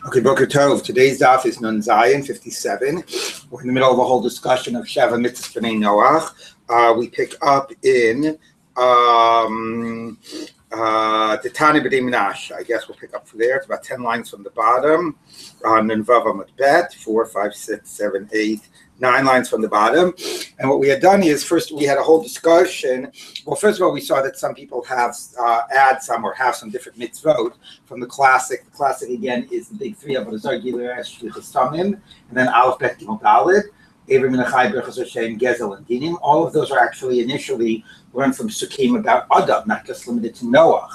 Okay, Boker Tov. Today's daf is Nun Zayin 57. We're in the middle of a whole discussion of Sheva Mitzvahs B'nai Noach. We pick up in the Tani B'nai Menashe. I guess we'll pick up from there. It's about 10 lines from the bottom. Nun Vav Amud Bet, 4, 5, 6, 7, 8, 9 lines from the bottom. And what we had done is, first we had a whole discussion. Well, first of all, we saw that some people have add some or have some different mitzvot from the classic. The classic, again, is the big three of Avodah Giluy Shlichus Tamim, and then Aleph Bet Gimel Daled, Eivrim Minachai, Berachos Hashem, Gezel, and Dinim. All of those are actually initially learned from Sukkim about Adam, not just limited to Noach.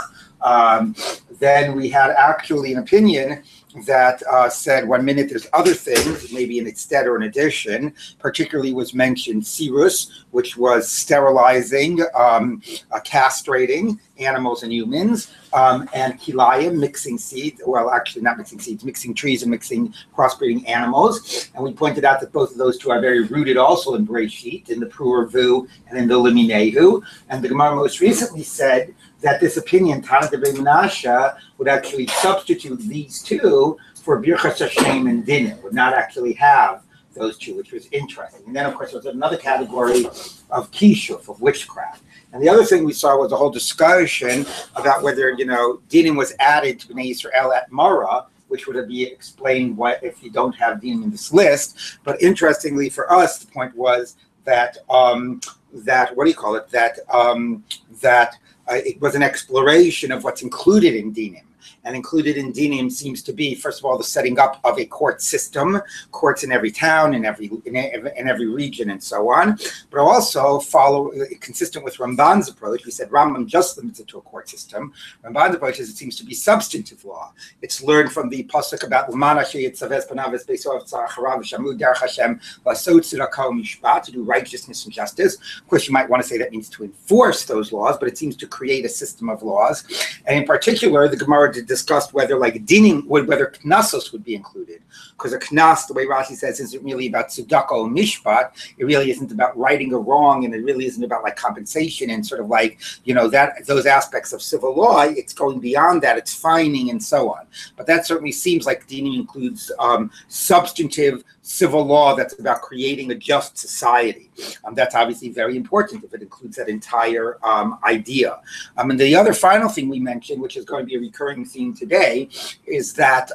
Then we had actually an opinion that said 1 minute there's other things, maybe in its stead or in addition. Particularly was mentioned Sirus, which was sterilizing, castrating animals and humans, and Kilayim, mixing seeds, well, actually not mixing seeds, mixing trees and mixing crossbreeding animals. And we pointed out that both of those two are very rooted also in Breshit, in the Purvu and in the Liminahu. And the Gemara most recently said that this opinion, Tana de Menashe, would actually substitute these two for Birchas Hashem and Dinim, would not actually have those two, which was interesting. And then, of course, there was another category of kishuf, of witchcraft. And the other thing we saw was a whole discussion about whether, Dinim was added to Bnei Yisrael at Mara, which would be explained what if you don't have Dinim in this list. But interestingly for us, the point was that it was an exploration of what's included in Dinim. And included in Dinim seems to be, first of all, the setting up of a court system, courts in every town, in every region, and so on. But also consistent with Ramban's approach. We said Rambam just limits it to a court system. Ramban's approach is it seems to be substantive law. It's learned from the pasuk about to do righteousness and justice. Of course, you might want to say that means to enforce those laws, but it seems to create a system of laws. And in particular, the Gemara discussed whether dinim, whether knasos would be included, because a knas, the way Rashi says, isn't really about tzedakah or mishpat. It really isn't about righting a wrong, and it really isn't about compensation and sort of that those aspects of civil law. It's going beyond that. It's fining and so on. But that certainly seems like dinim includes substantive civil law that's about creating a just society. That's obviously very important if it includes that entire idea. And the other final thing we mentioned, which is going to be a recurring theme today, is that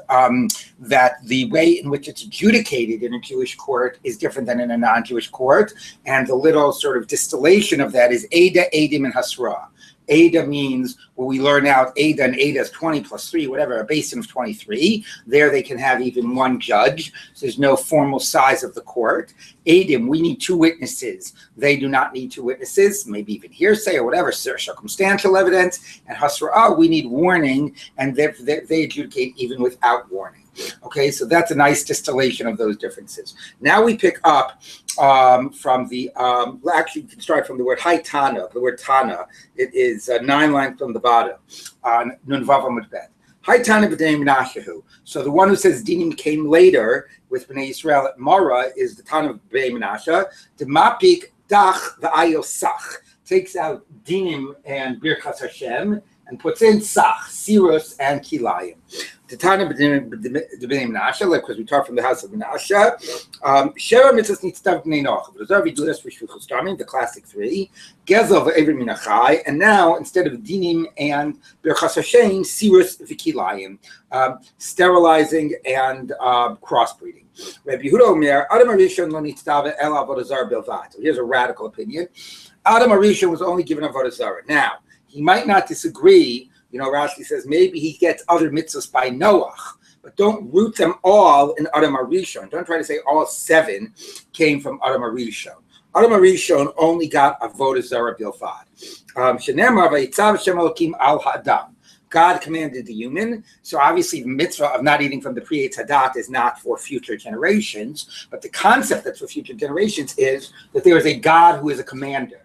that the way in which it's adjudicated in a Jewish court is different than in a non-Jewish court. And the little sort of distillation of that is Ada, Edim, and Hasra. Ada means, well, we learn out Ada, and Ada is 20 plus 3, whatever, a basin of 23. There they can have even one judge. So there's no formal size of the court. Adim, we need 2 witnesses. They do not need 2 witnesses, maybe even hearsay or whatever, circumstantial evidence. And Hasra'ah, we need warning, and they adjudicate even without warning. Okay, so that's a nice distillation of those differences. Now we pick up from the, actually you can start from the word Tana, the word Tana. It is 9 lines from the bottom, Nun Vav Amud Bet. Tana B'nai Menashe. So the one who says Dinim came later with Bnei Yisrael at Mara is the Tana of Bnei Menashe. The Mapik Dach V'Ayosach takes out Dinim and Birchas Hashem and puts in Sach, Sirus, and Kilayim. The Tana B'nai Menashe, because we talk from the house of Menashe. Sheva Mitzvahs Nitzdav B'nai Noach. The classic 3. Gezel V'Eivrim Minachai. And now, instead of Dinim and Birchas Hashem, Sirus V'Kilayim. Sterilizing and crossbreeding. Rabbi Yehuda Omer, Adam HaRishon lo nitzdav el avodah zara bilvad. So here's a radical opinion. Adam HaRishon was only given avodah zara. Now, he might not disagree. Rashi says maybe he gets other mitzvahs by Noach, but don't root them all in Adam HaRishon. Don't try to say all 7 came from Adam HaRishon. Adam HaRishon only got avodah zara bilvad. Shenemar vayitzav Hashem Elokim al ha'adam. God commanded the human, so obviously the mitzvah of not eating from the Pri Eitz Hadat is not for future generations, but the concept that's for future generations is that there is a God who is a commander.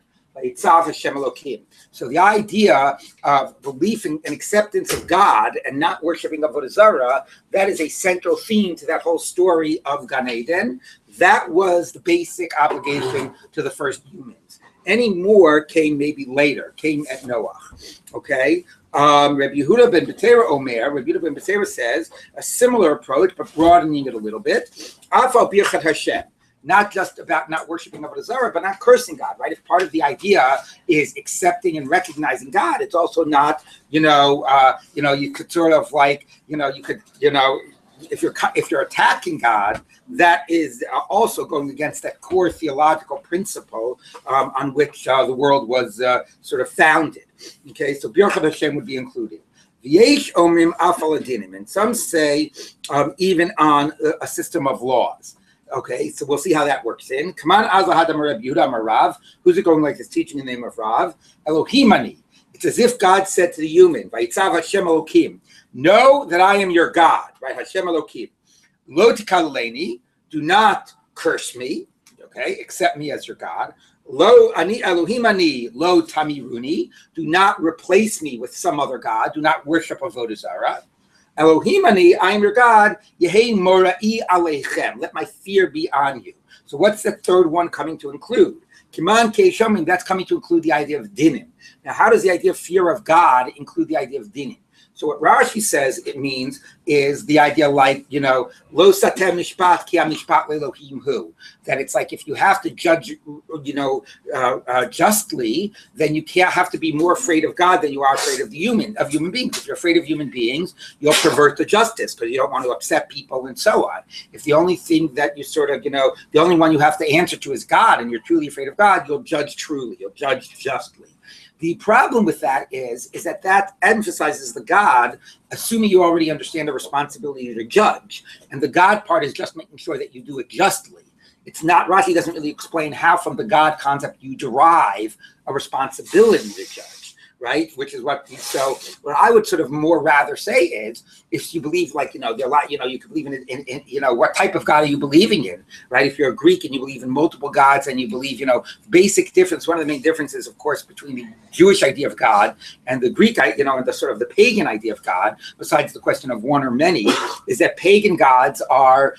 So the idea of belief and acceptance of God and not worshiping Avodah Zarah, that is a central theme to that whole story of Gan Eden. That was the basic obligation to the first humans. Any more came maybe later, came at Noach. Okay? Rabbi Yehuda ben Betera Omer, Rabbi Yehuda ben Betera says a similar approach, but broadening it a little bit. Afal birchat Hashem. Not just about not worshiping Avodah Zarah, but not cursing God, right? If part of the idea is accepting and recognizing God, it's also not, you could sort of like, if you're attacking God, that is also going against that core theological principle on which the world was sort of founded. Okay, so Birchat Hashem would be included. V'yesh omrim afal adinim, and some say even on a system of laws. Okay, so we'll see how that works in. Come on, Azahadam Rabbi Yehuda Rav. Who's it going like this? Teaching in the name of Rav. Elohimani. It's as if God said to the human, Vayitzav Hashem Elokim, know that I am your God, right? Hashem Elokim. Lo tikaleleni, do not curse me, okay? Accept me as your God. Lo ani Elohimani, lo tamiruni, do not replace me with some other God. Do not worship Avodah Zarah. Elohimani, I am your God. Yehei mora'i aleichem. Let my fear be on you. So what's the third one coming to include? Kiman keishamim. That's coming to include the idea of dinim. Now, how does the idea of fear of God include the idea of dinim? So what Rashi says it means is the idea like, lo satem mishpat ki mishpat lelohim hu. That it's like if you have to judge, justly, then you can't have to be more afraid of God than you are afraid of human beings. If you're afraid of human beings, you'll pervert the justice because you don't want to upset people and so on. If the only thing that you sort of, the only one you have to answer to is God and you're truly afraid of God, you'll judge truly, you'll judge justly. The problem with that is that emphasizes the God, assuming you already understand the responsibility to judge. And the God part is just making sure that you do it justly. It's not, Rashi doesn't really explain how from the God concept you derive a responsibility to judge, right? Which is so what I would sort of more rather say is, if you believe like, there are a lot, you could believe in what type of God are you believing in, right? If you're a Greek and you believe in multiple gods and you believe, basic difference, one of the main differences, of course, between the Jewish idea of God and the Greek, and the sort of the pagan idea of God, besides the question of one or many, is that pagan gods are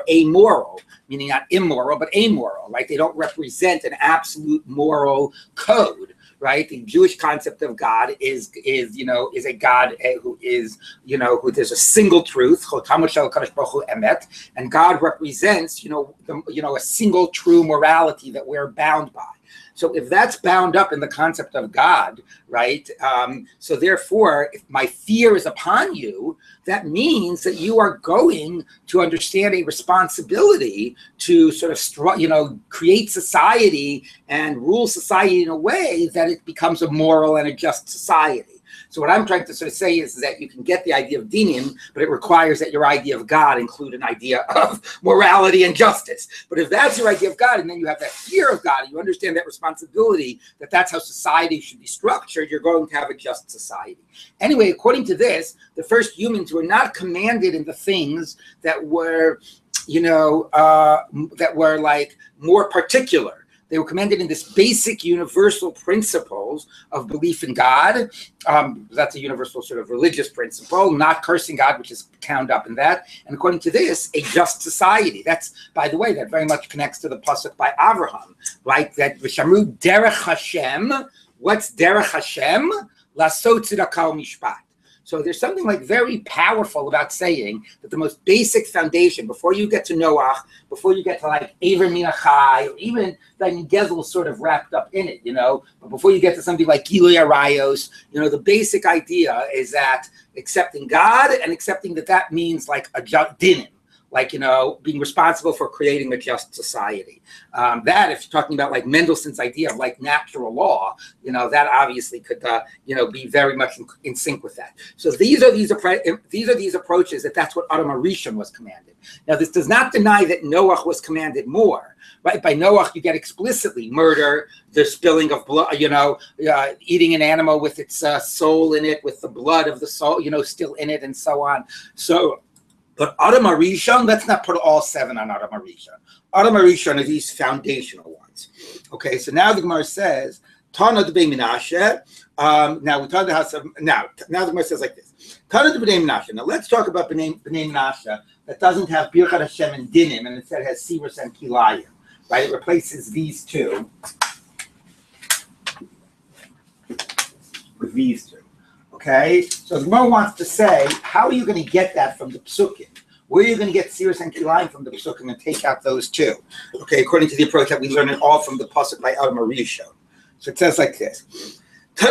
amoral, meaning not immoral, but amoral, right? They don't represent an absolute moral code. Right, the Jewish concept of God is a God who is who there's a single truth, and God represents a single true morality that we're bound by. So if that's bound up in the concept of God, right? So therefore, if my fear is upon you, that means that you are going to understand a responsibility to sort of, create society and rule society in a way that it becomes a moral and a just society. So what I'm trying to sort of say is that you can get the idea of dinim, but it requires that your idea of God include an idea of morality and justice. But if that's your idea of God, and then you have that fear of God, and you understand that responsibility, that that's how society should be structured, you're going to have a just society. Anyway, according to this, the first humans were not commanded in the things that were, that were like more particular. They were commanded in this basic universal principles of belief in God. That's a universal sort of religious principle, not cursing God, which is bound up in that. And according to this, a just society. That's, by the way, that very much connects to the pasuk by Avraham, right? That V'shamru derech Hashem. What's derech Hashem? Lasot tzedakah mishpat. So there's something like very powerful about saying that the most basic foundation, before you get to Noach, before you get to like Aver Minachai, or even then Gezel sort of wrapped up in it, but before you get to something like Gilui Arayos, the basic idea is that accepting God and accepting that means like a dinim, like, being responsible for creating a just society. That, if you're talking about like Mendelssohn's idea of like natural law, that obviously could, be very much in sync with that. So these are these approaches that's what Adam HaRishon was commanded. Now, this does not deny that Noach was commanded more, right? By Noach, you get explicitly murder, the spilling of blood, eating an animal with its soul in it, with the blood of the soul, still in it, and so on. But Adam HaRishon, let's not put all 7 on Adam HaRishon. Adam HaRishon are these foundational ones. Okay, so now the Gemara says, Tana d'bnei Menashe. Now we talked about now the Gemara says like this. Tana d'bnei Menashe. Now let's talk about bnei Menashe that doesn't have Birchat Hashem and Dinim, and instead has Sivus and Kilayim. Right? It replaces these two. with these two. Okay, so the Gemara wants to say, how are you going to get that from the Psukim? Where are you going to get Siris and Kilayim from the Psukim and take out those two? Okay, according to the approach that we learn it all from the Pasuk by Adam Rishon. So it says like this. If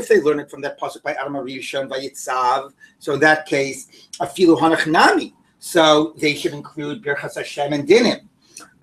they learn it from that Pasuk by Adam Rishon, Vayitzav, so in that case, Afilu Hanachnami. So they should include Birchas Hashem and Dinim.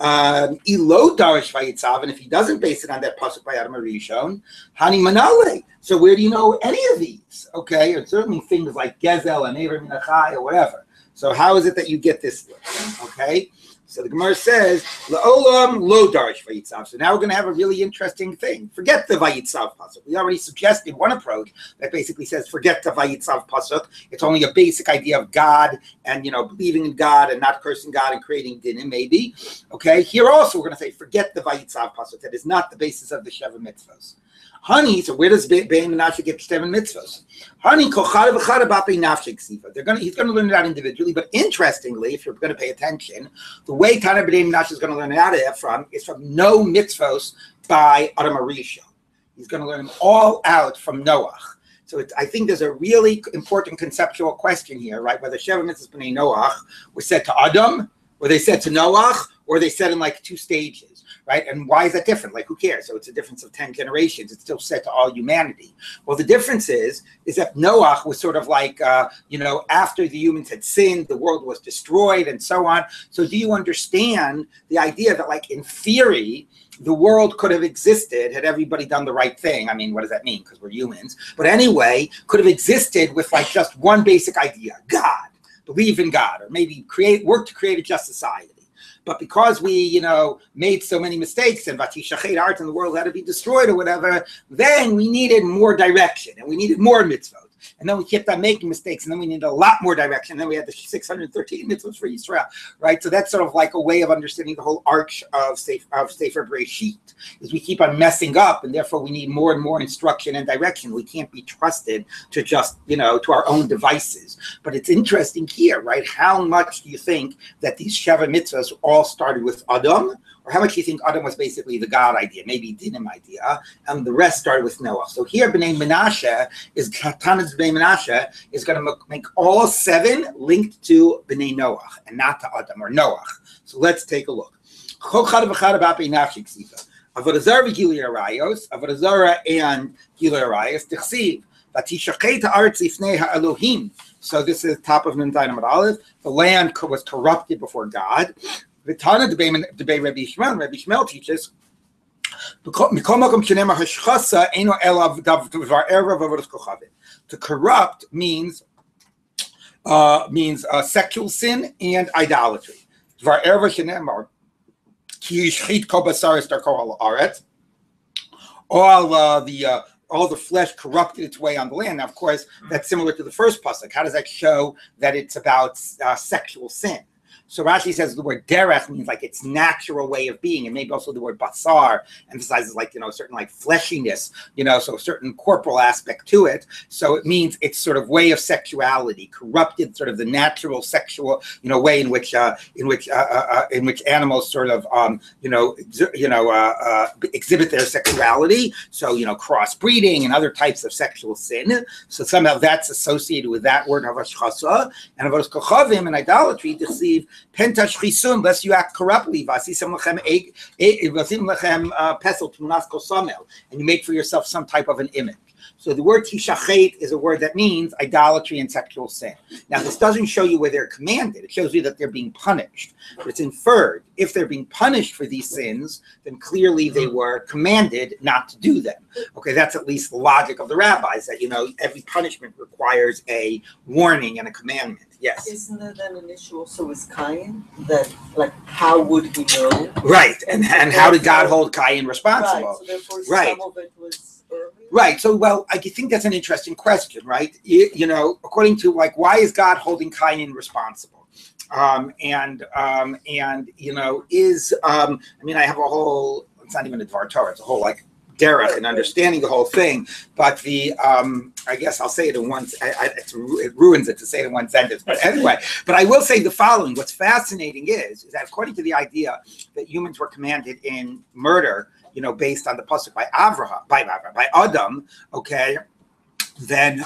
Ilo Darish Vayitzav, and if he doesn't base it on that Pasuk by Adam Rishon, Hani Manale. So where do you know any of these? Okay, or certainly things like Gezel and Ever Minachai or whatever. So how is it that you get this list? Okay, so the Gemara says La'olam Lo Darish Vayitzav. So now we're going to have a really interesting thing. Forget the Vayitzav pasuk. We already suggested one approach that basically says forget the Vayitzav pasuk. It's only a basic idea of God and believing in God and not cursing God and creating dinim maybe. Okay, here also we're going to say forget the Vayitzav pasuk. That is not the basis of the Sheva mitzvos. Honey, so where does Bein Menashe get seven mitzvahs? Honey, he's going to learn it out individually, but interestingly, if you're going to pay attention, the way Tana Bein Menashe is going to learn it out is from no mitzvahs by Adam Rishon. He's going to learn them all out from Noach. So I think there's a really important conceptual question here, right? Whether Sheva mitzvahs b'nei Noach were said to Adam, or they said to Noach, or they said in like two stages. Right? And why is that different? Like, who cares? So it's a difference of 10 generations. It's still said to all humanity. Well, the difference is that Noach was sort of like, after the humans had sinned, the world was destroyed and so on. So do you understand the idea that, like, in theory, the world could have existed had everybody done the right thing? I mean, what does that mean? Because we're humans. But anyway, could have existed with like just one basic idea, God, believe in God, or maybe work to create a just society. But because we, made so many mistakes and Vatishachet art in the world had to be destroyed or whatever, then we needed more direction and we needed more mitzvot. And then we kept on making mistakes, and then we needed a lot more direction. And then we had the 613 mitzvahs for Yisrael, right? So that's sort of like a way of understanding the whole arch of Sefer Bereshit, is we keep on messing up, and therefore we need more and more instruction and direction. We can't be trusted to just, to our own devices. But it's interesting here, right? How much do you think that these Sheva mitzvahs all started with Adam? Or how much do you think Adam was basically the God idea, maybe Dinim idea, and the rest started with Noah? So here, Bnei Menashe is Tana's Bnei Menashe is going to make all seven linked to Bnei Noah and not to Adam or Noah. So let's take a look. Avodah Zarah v'Gilui Arayos, Avodah Zarah and Gilui Arayos, Tichsiv, Vatishachet ha'aretz lifnei ha'Elohim. So this is top of Nun Zayin Amud Aleph. The land was corrupted before God. V'tana debei Rabbi Shmuel. Rabbi Shmuel teaches to corrupt means sexual sin and idolatry. All the flesh corrupted its way on the land. Now, of course, that's similar to the first pasuk. How does that show that it's about sexual sin? So Rashi says the word derech means like its natural way of being, and maybe also the word basar emphasizes like, certain like fleshiness, so a certain corporal aspect to it. So it means it's sort of way of sexuality, corrupted sort of the natural sexual, way in which animals sort of, exhibit their sexuality. So, crossbreeding and other types of sexual sin. So somehow that's associated with that word havashchasa, and avodas kochavim and idolatry deceive. Pentash chisun, lest you act corruptly. And you make for yourself some type of an image. So the word tishachet is a word that means idolatry and sexual sin. Now, this doesn't show you where they're commanded. It shows you that they're being punished. But it's inferred. If they're being punished for these sins, then clearly they were commanded not to do them. Okay, that's at least the logic of the rabbis, that, every punishment requires a warning and a commandment. Yes. Isn't there then an issue also with Cain? That, like, how would he know? Right, and how did God hold Cain responsible? Right, so therefore some of it was early. Right, so, well, I think that's an interesting question, right? According to, like, why is God holding Cain responsible? I have a whole, it's not even a Dvar Torah, it's a whole, like, derech and understanding the whole thing, but I guess I'll say it in one. It ruins it to say it in one sentence. But anyway, but I will say the following: what's fascinating is that according to the idea that humans were commanded in murder based on the pasuk by Avraham, by Adam, okay, then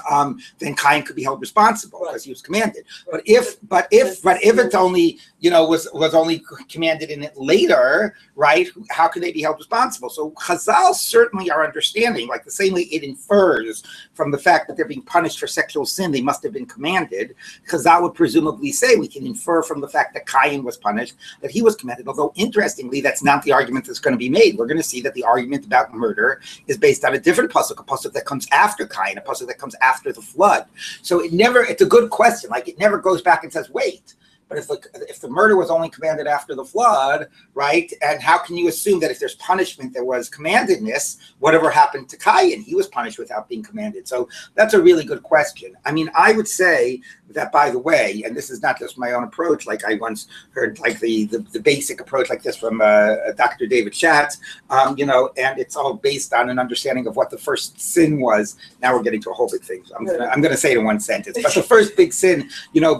Cain could be held responsible because he was commanded. But if it's only was only commanded in it later, right? How can they be held responsible? So Chazal certainly are understanding, like the same way it infers from the fact that they're being punished for sexual sin, they must have been commanded. Chazal would presumably say we can infer from the fact that Cain was punished that he was commanded. Although interestingly, that's not the argument that's going to be made. We're going to see that the argument about murder is based on a different pasuk, a pasuk that comes after Cain, a pasuk that comes after the flood. So it's a good question. Like it never goes back and says, wait, but if the murder was only commanded after the flood, right? And how can you assume that if there's punishment, there was commandedness? Whatever happened to Cain? He was punished without being commanded. So that's a really good question. I mean, I would say that, by the way, and this is not just my own approach, like I once heard like the basic approach like this from Dr. David Schatz, and it's all based on an understanding of what the first sin was. Now we're getting to a whole big thing. So I'm gonna say it in one sentence. But the first big sin,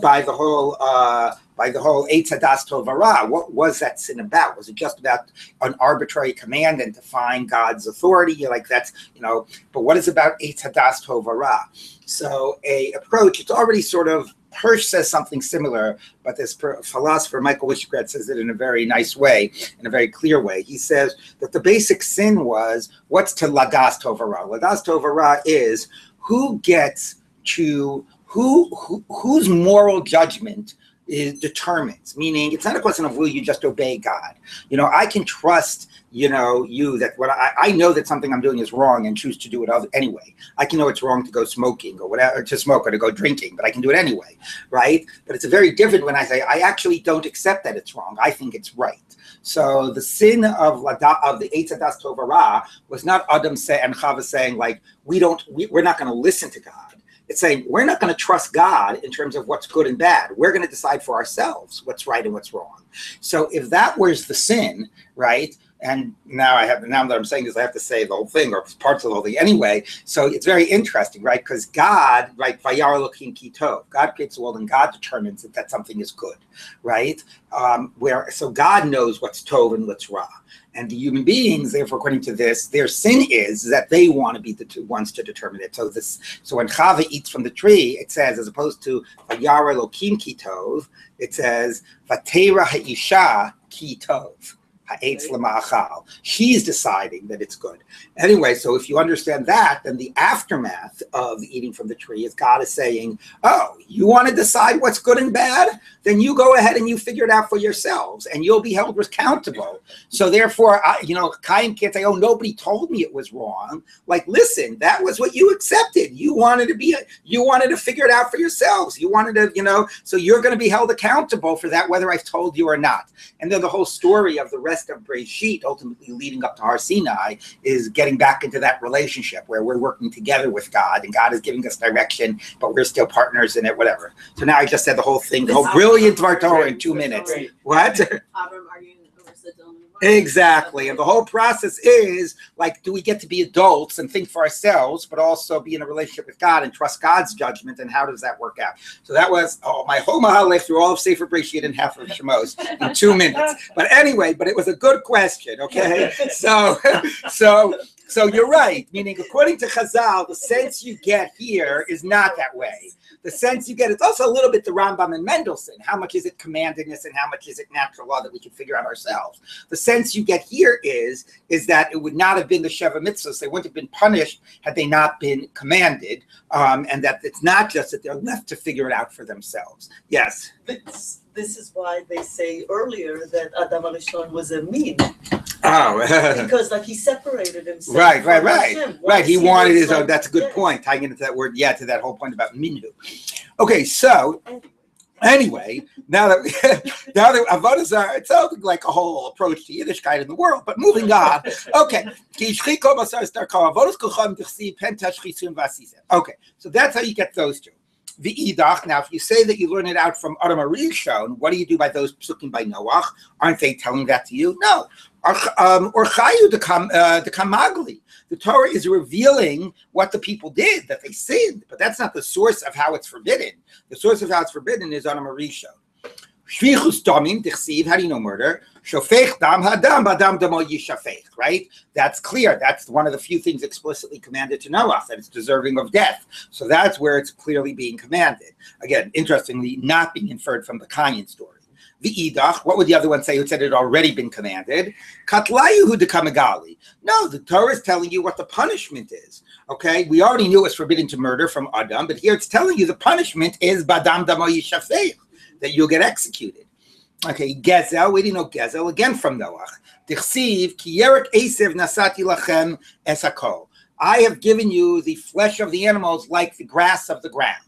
by the whole Eitz Hadas Tov Hara, what was that sin about? Was it just about an arbitrary command and defying God's authority? Like that's, but what is about Eitz Hadas Tov Hara? So a approach, it's already sort of, Hirsch says something similar, but this philosopher, Michael Wishgrad, says it in a very nice way, in a very clear way. He says that the basic sin was, what's to Ladas Tov Hara? Ladas Tov Hara is who gets to, whose moral judgment determines, meaning it's not a question of will you just obey God. I can trust, you that what I know that something I'm doing is wrong and choose to do it anyway. I can know it's wrong to go smoking or whatever, to smoke or to go drinking, but I can do it anyway, right? But it's very different when I say I actually don't accept that it's wrong. I think it's right. So the sin of the Eitz Hadas Tov Hara was not Adam and Chava saying like we're not going to listen to God. It's saying we're not going to trust God in terms of what's good and bad. We're going to decide for ourselves what's right and what's wrong. So if that was the sin, right? And now that I'm saying this, I have to say the whole thing or parts of the whole thing anyway. So it's very interesting, right? Because God, right, Vayar Elokim Ki Tov, God creates the world and God determines that something is good, right? So God knows what's Tov and what's Ra. And the human beings, therefore, according to this, their sin is that they want to be the ones to determine it. So when Chava eats from the tree, it says, as opposed to Vayar Elokim Ki Tov, it says Vatera Ha'isha Ki Tov. She's deciding that it's good. Anyway, so if you understand that, then the aftermath of eating from the tree is God is saying, oh, you want to decide what's good and bad? Then you go ahead and you figure it out for yourselves and you'll be held accountable. So therefore, Cain can't say, oh, nobody told me it was wrong. Like, listen, that was what you accepted. You wanted to figure it out for yourselves. You wanted to, so you're going to be held accountable for that, whether I've told you or not. And then the whole story of the rest of Breshit, ultimately leading up to Har Sinai, is getting back into that relationship where we're working together with God and God is giving us direction, but we're still partners in it, whatever. So now I just said the whole thing, the whole brilliant Dvar Torah in 2 minutes. What? Exactly. And the whole process is like, do we get to be adults and think for ourselves, but also be in a relationship with God and trust God's judgment? And how does that work out? So that was my whole Mahalech through all of Sefer Breshit and half of Shemos in 2 minutes. But anyway, it was a good question. Okay. So you're right. Meaning, according to Chazal, the sense you get here is not that way. The sense you get, it's also a little bit the Rambam and Mendelssohn. How much is it commandedness and how much is it natural law that we can figure out ourselves? The sense you get here is that it would not have been the Sheva Mitzvahs. They wouldn't have been punished had they not been commanded. And that it's not just that they're left to figure it out for themselves. Yes? This is why they say earlier that Adam HaRishon was a min. Oh, because he separated himself. Right. He wanted his own. That's a good point. Tying into that word, to that whole point about minhu. Okay, so anyway, now that Avodah Zarah, it sounds like a whole approach to Yiddishkeit in the world. But moving on. Okay, okay, so that's how you get those two. The Idach. Now, if you say that you learn it out from Adam HaRishon, what do you do by those psukim by Noach? Aren't they telling that to you? No. Or Chayu the Kamagli. The Torah is revealing what the people did, that they sinned, but that's not the source of how it's forbidden. The source of how it's forbidden is Adam HaRishon. Shvichus damim dichsiv. How do you know murder? Shofech dam hadam badam damo yishafech. Right? That's clear. That's one of the few things explicitly commanded to Noach, that it's deserving of death. So that's where it's clearly being commanded. Again, interestingly, not being inferred from the Cain story. The idach, what would the other one say who said it had already been commanded? Katlayuhu de kamagali. No, the Torah is telling you what the punishment is. Okay, we already knew it was forbidden to murder from Adam, but here it's telling you the punishment is badam damo yishafech, that you'll get executed. Okay, gezel, we didn't know gezel, again from Noach. Dichsiv ki yerek esev nasati lachem esakol. I have given you the flesh of the animals like the grass of the ground.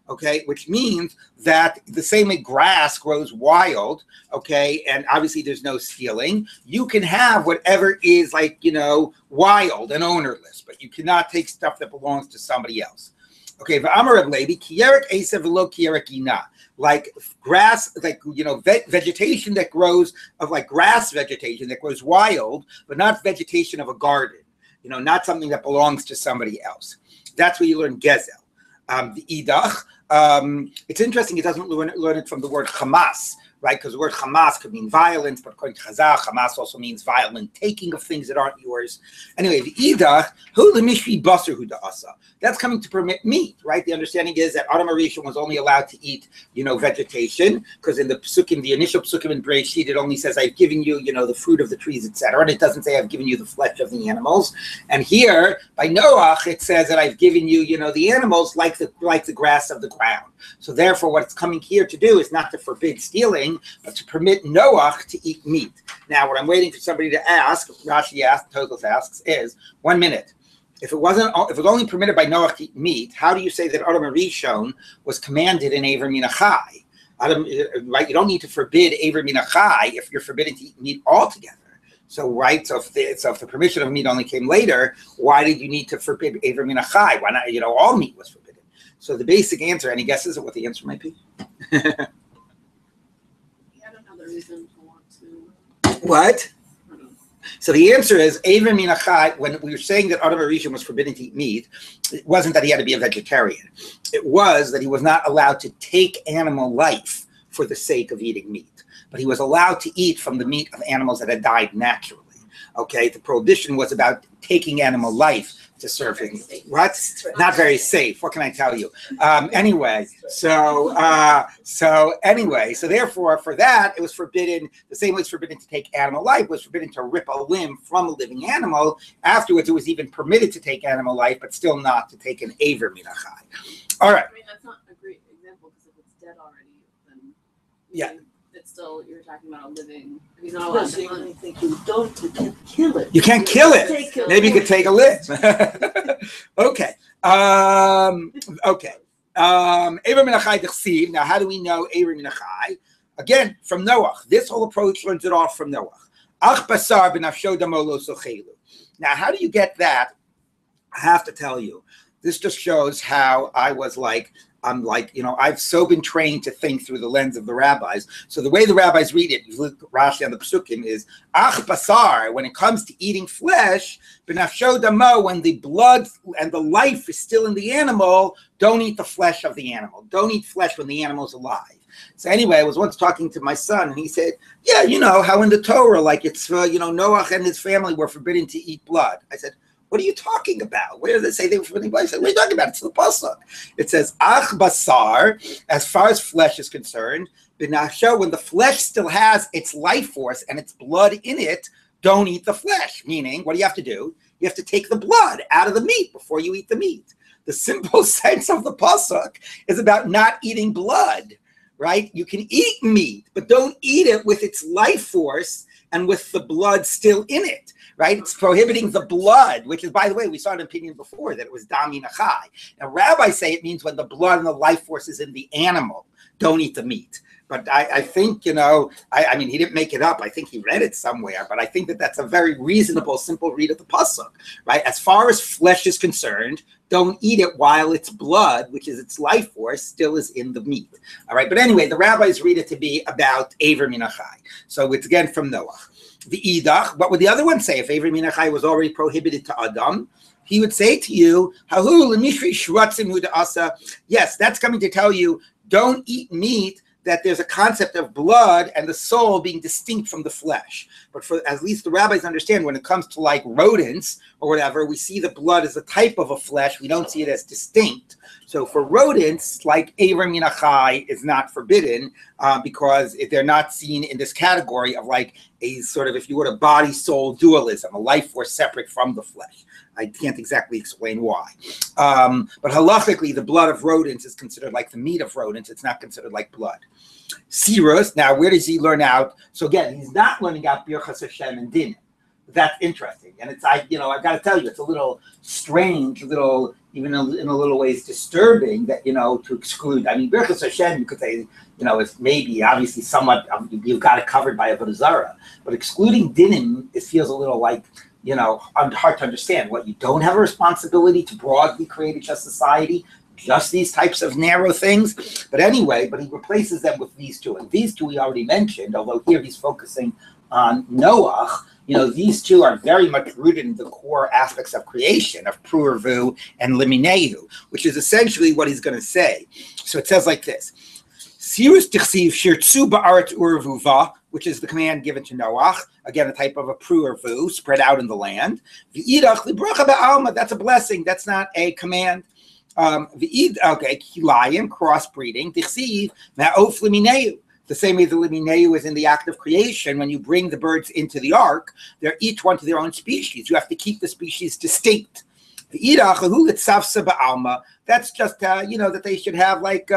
Okay, which means that the same way grass grows wild, okay, and obviously there's no stealing, you can have whatever is like, wild and ownerless, but you cannot take stuff that belongs to somebody else. Okay, like grass, like, vegetation that grows, of like grass vegetation that grows wild, but not vegetation of a garden, not something that belongs to somebody else. That's where you learn gezel. The idach, it's interesting, it doesn't learn it from the word Hamas, right? Because the word Hamas could mean violence, but according to Chazal, Hamas also means violent taking of things that aren't yours. Anyway, the idach, hu lemishvi basar hu da'asa. That's coming to permit meat, right? The understanding is that Adam HaRishon was only allowed to eat, vegetation, because in the psukim, the initial psukim in Bereshit, it only says, I've given you, the fruit of the trees, etc. And it doesn't say, I've given you the flesh of the animals. And here, by Noach, it says that I've given you, the animals like the grass of the ground. So therefore, what it's coming here to do is not to forbid stealing, but to permit Noach to eat meat. Now, what I'm waiting for somebody to ask, Rashi asks, Tosfos asks, is 1 minute. If it was only permitted by Noach to eat meat, how do you say that Adam HaRishon was commanded in Aver Min HaChai? Right? You don't need to forbid Aver Min HaChai if you're forbidden to eat meat altogether. So, right? So if the permission of meat only came later, why did you need to forbid Aver Min HaChai? Why not? All meat was forbidden. So the basic answer. Any guesses at what the answer might be? I don't know the reason to want to. What? So the answer is, Aver Min HaChai, when we were saying that Adam HaRishon was forbidden to eat meat, it wasn't that he had to be a vegetarian. It was that he was not allowed to take animal life for the sake of eating meat. But he was allowed to eat from the meat of animals that had died naturally. Okay, the prohibition was about taking animal life to serve him. What? Not very safe. What can I tell you? Anyway, so therefore, for that, it was forbidden. The same way it's forbidden to take animal life, it was forbidden to rip a limb from a living animal. Afterwards, it was even permitted to take animal life, but still not to take an Aver Min HaChai. All right. I mean, that's not a great example because if it's dead already, then yeah. It's still, you're talking about a living. He's not allowed to hunt. You can't kill it. You can't kill it. Maybe you could take a limb. Okay. Okay. Aver Min HaChai d'chsiv. Now, how do we know Aver Min HaChai? Again, from Noach. This whole approach learns it off from Noach. Ach basar b'nafsho damo lo sochelu. Now, how do you get that? I have to tell you. This just shows how I've so been trained to think through the lens of the rabbis. So the way the rabbis read it, you look Rashi on the psukim, is ach basar, when it comes to eating flesh, b'nafsho damo, when the blood and the life is still in the animal, don't eat the flesh of the animal. Don't eat flesh when the animal's alive. So anyway, I was once talking to my son, and he said, yeah, how in the Torah, like it's, Noach and his family were forbidden to eat blood. I said, what are you talking about? Where does it say they were forbidden blood? I said, what are you talking about? It's the pasuk. It says, ach basar, as far as flesh is concerned, b'nafsho, when the flesh still has its life force and its blood in it, don't eat the flesh. Meaning, what do you have to do? You have to take the blood out of the meat before you eat the meat. The simple sense of the pasuk is about not eating blood, right? You can eat meat, but don't eat it with its life force and with the blood still in it. Right? It's prohibiting the blood, which is, by the way, we saw an opinion before that it was dam min HaChai. Now, rabbis say it means when the blood and the life force is in the animal, don't eat the meat. But I think, I mean, he didn't make it up. I think he read it somewhere. But I think that that's a very reasonable, simple read of the pasuk, right? As far as flesh is concerned, don't eat it while its blood, which is its life force, still is in the meat. All right. But anyway, the rabbis read it to be about Aver Min HaChai. So it's again from Noach. The idach, what would the other one say if Aver Min HaChai was already prohibited to Adam? He would say to you, yes, that's coming to tell you, don't eat meat that there's a concept of blood and the soul being distinct from the flesh. But for at least the rabbis understand, when it comes to like rodents or whatever, we see the blood as a type of a flesh. We don't see it as distinct. So for rodents, like Eivor Min HaChai is not forbidden because they're not seen in this category of like a sort of, if you would, a body-soul dualism, a life force separate from the flesh. I can't exactly explain why. But halachically, the blood of rodents is considered like the meat of rodents. It's not considered like blood. Sirus, now where does he learn out? So again, he's not learning out Birchas Hashem and Din. That's interesting. And it's, I've got to tell you, it's a little strange, even in a little ways disturbing that, to exclude. I mean, Birchas Hashem, you could say, it's maybe obviously somewhat, you've got it covered by Avodah Zarah. But excluding Dinim, it feels a little like, hard to understand. What, you don't have a responsibility to broadly create a just society, just these types of narrow things? But anyway, he replaces them with these two. And these two we already mentioned, although here he's focusing on Noach. These two are very much rooted in the core aspects of creation, of Pru'ervu and Limineu, which is essentially what he's going to say. So it says like this. Sirus tichsiv shirtzu ba'aretz u'revuva, which is the command given to Noach, again, a type of a pru'ervu, spread out in the land. V'idach libracha ba'alma, that's a blessing, that's not a command. Kilayim, crossbreeding, tichsiv ma'of limineu. The same way the limineu is in the act of creation. When you bring the birds into the ark, they're each one to their own species. You have to keep the species distinct. That's just, that they should have like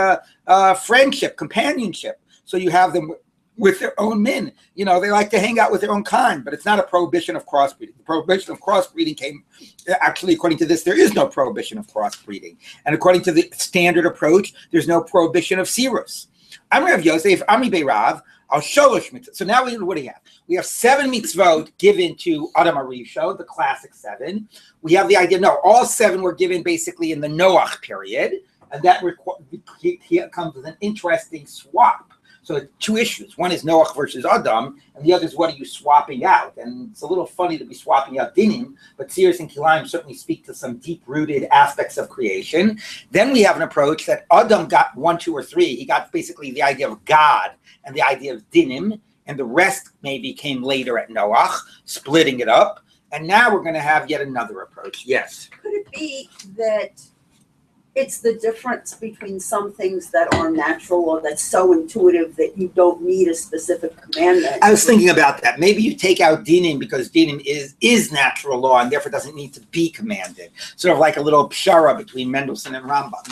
friendship, companionship. So you have them with their own men. They like to hang out with their own kind, but it's not a prohibition of crossbreeding. The prohibition of crossbreeding came, actually, according to this, there is no prohibition of crossbreeding. And according to the standard approach, there's no prohibition of sirus. I'm Rav Yosef, Ami Beirav, Al Sholosh mitzvot. So now what do we have? We have 7 mitzvot given to Adam Arisho, the classic 7. We have the idea, no, all 7 were given basically in the Noach period, and that here comes with an interesting swap. So 2 issues. One is Noach versus Adam, and the other is what are you swapping out? And it's a little funny to be swapping out dinim, but Sirus and Kilayim certainly speak to some deep-rooted aspects of creation. Then we have an approach that Adam got 1, 2, or 3. He got basically the idea of God and the idea of dinim, and the rest maybe came later at Noach, splitting it up. And now we're going to have yet another approach. Yes? Could it be that it's the difference between some things that are natural or that's so intuitive that you don't need a specific commandment? I was thinking about that. Maybe you take out dinim because dinim is natural law and therefore doesn't need to be commanded. Sort of like a little pshara between Mendelssohn and Rambam,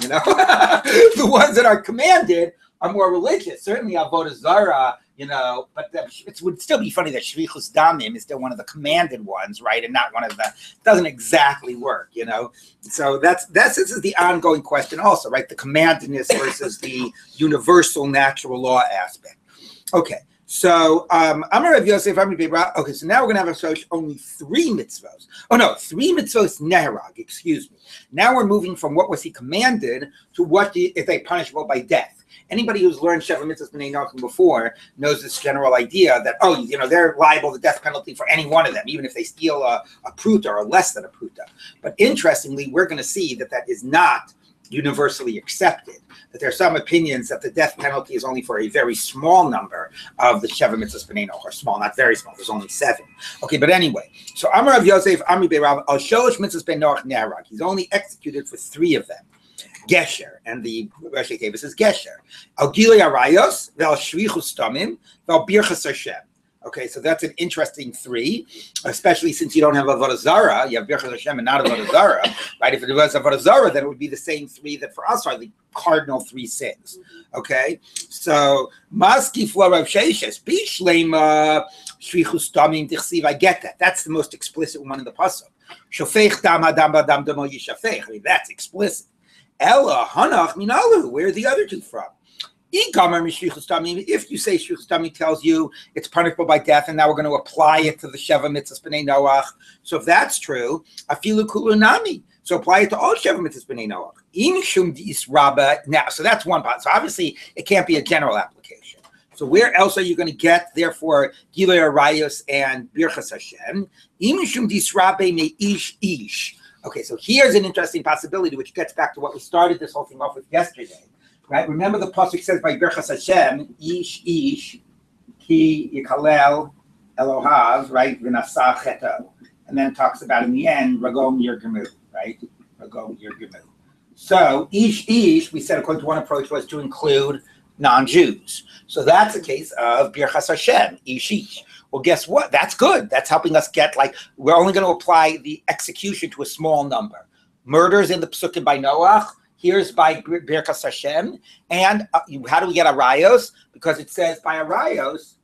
The ones that are commanded are more religious. Certainly Avodah Zarah, but it would still be funny that Shvichus Damim is still one of the commanded ones, right? And not one of the, doesn't exactly work, So this is the ongoing question also, right? The commandedness versus the universal natural law aspect. Okay, so Amar Rav Yosef, okay, so now we're going to have only 3 mitzvos. Oh no, 3 mitzvos neherag, excuse me. Now we're moving from what was he commanded to what is they punishable by death. Anybody who's learned Sheva Mitzvahs B'nai Noachim before knows this general idea that, they're liable to the death penalty for any one of them, even if they steal a pruta or less than a pruta. But interestingly, we're going to see that is not universally accepted, that there are some opinions that the death penalty is only for a very small number of the Sheva Mitzvahs B'nai Noach, or small, not very small, there's only 7. Okay, but anyway, so Amar Rav Yosef, Ami Beirav, Al Sholosh Mitzvahs B'nai Noach Neharag. He's only executed for 3 of them. Gesher, and the Rashi gave us is Gesher. Al Gilei Arayos, Val Shvichus Tamim, Val Birchas Hashem. Okay, so that's an interesting 3, especially since you don't have Avodah Zarah. You have Birchas Hashem and not Avodah Zarah, right? If it was Avodah Zarah, then it would be the same 3 that for us are the cardinal 3 sins. Okay, so Maski Florav Sheishes, Bishlema Shvichus Tamim Dichsiv. I get that. That's the most explicit one in the pasuk. Shofech Dam Adam Adam Damo Yishafech. I mean, that's explicit. Ella, Hanach, Minalu, where are the other 2 from? If you say Shvichus Damim tells you it's punishable by death, and now we're going to apply it to the Sheva Mitzvahs B'nai Noach. So if that's true, Afilu Kulunami. So apply it to all Sheva Mitzvahs B'nai Noach. In Shum Dis Rabba. Now, so that's one part. So obviously, it can't be a general application. So where else are you going to get, therefore, Gilei Arayos and Birchas Hashem? In Shum Dis Rabba me ish. Okay, so here's an interesting possibility, which gets back to what we started this whole thing off with yesterday. right? Remember the pasuk says by Birchas Hashem, ish ki yikalel Elohav, right? V'nasah cheto, and then talks about in the end Ragom Yirgemu, right? Ragom Yirgemu. So ish, we said according to one approach was to include non-Jews. So that's a case of Birchas Hashem, ish. Well, guess what? That's good. That's helping us get, like, we're only going to apply the execution to a small number. Murders in the Psukim by Noach, here's by Birchas Hashem. And how do we get arayos? Because it says by arayos,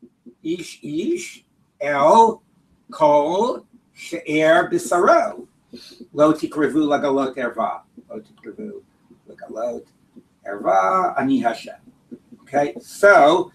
ish, el, kol, she'er bisaro. Lo tikrevu lagalot erva. Lo tikrevu lagalot erva, ani Hashem. Okay, so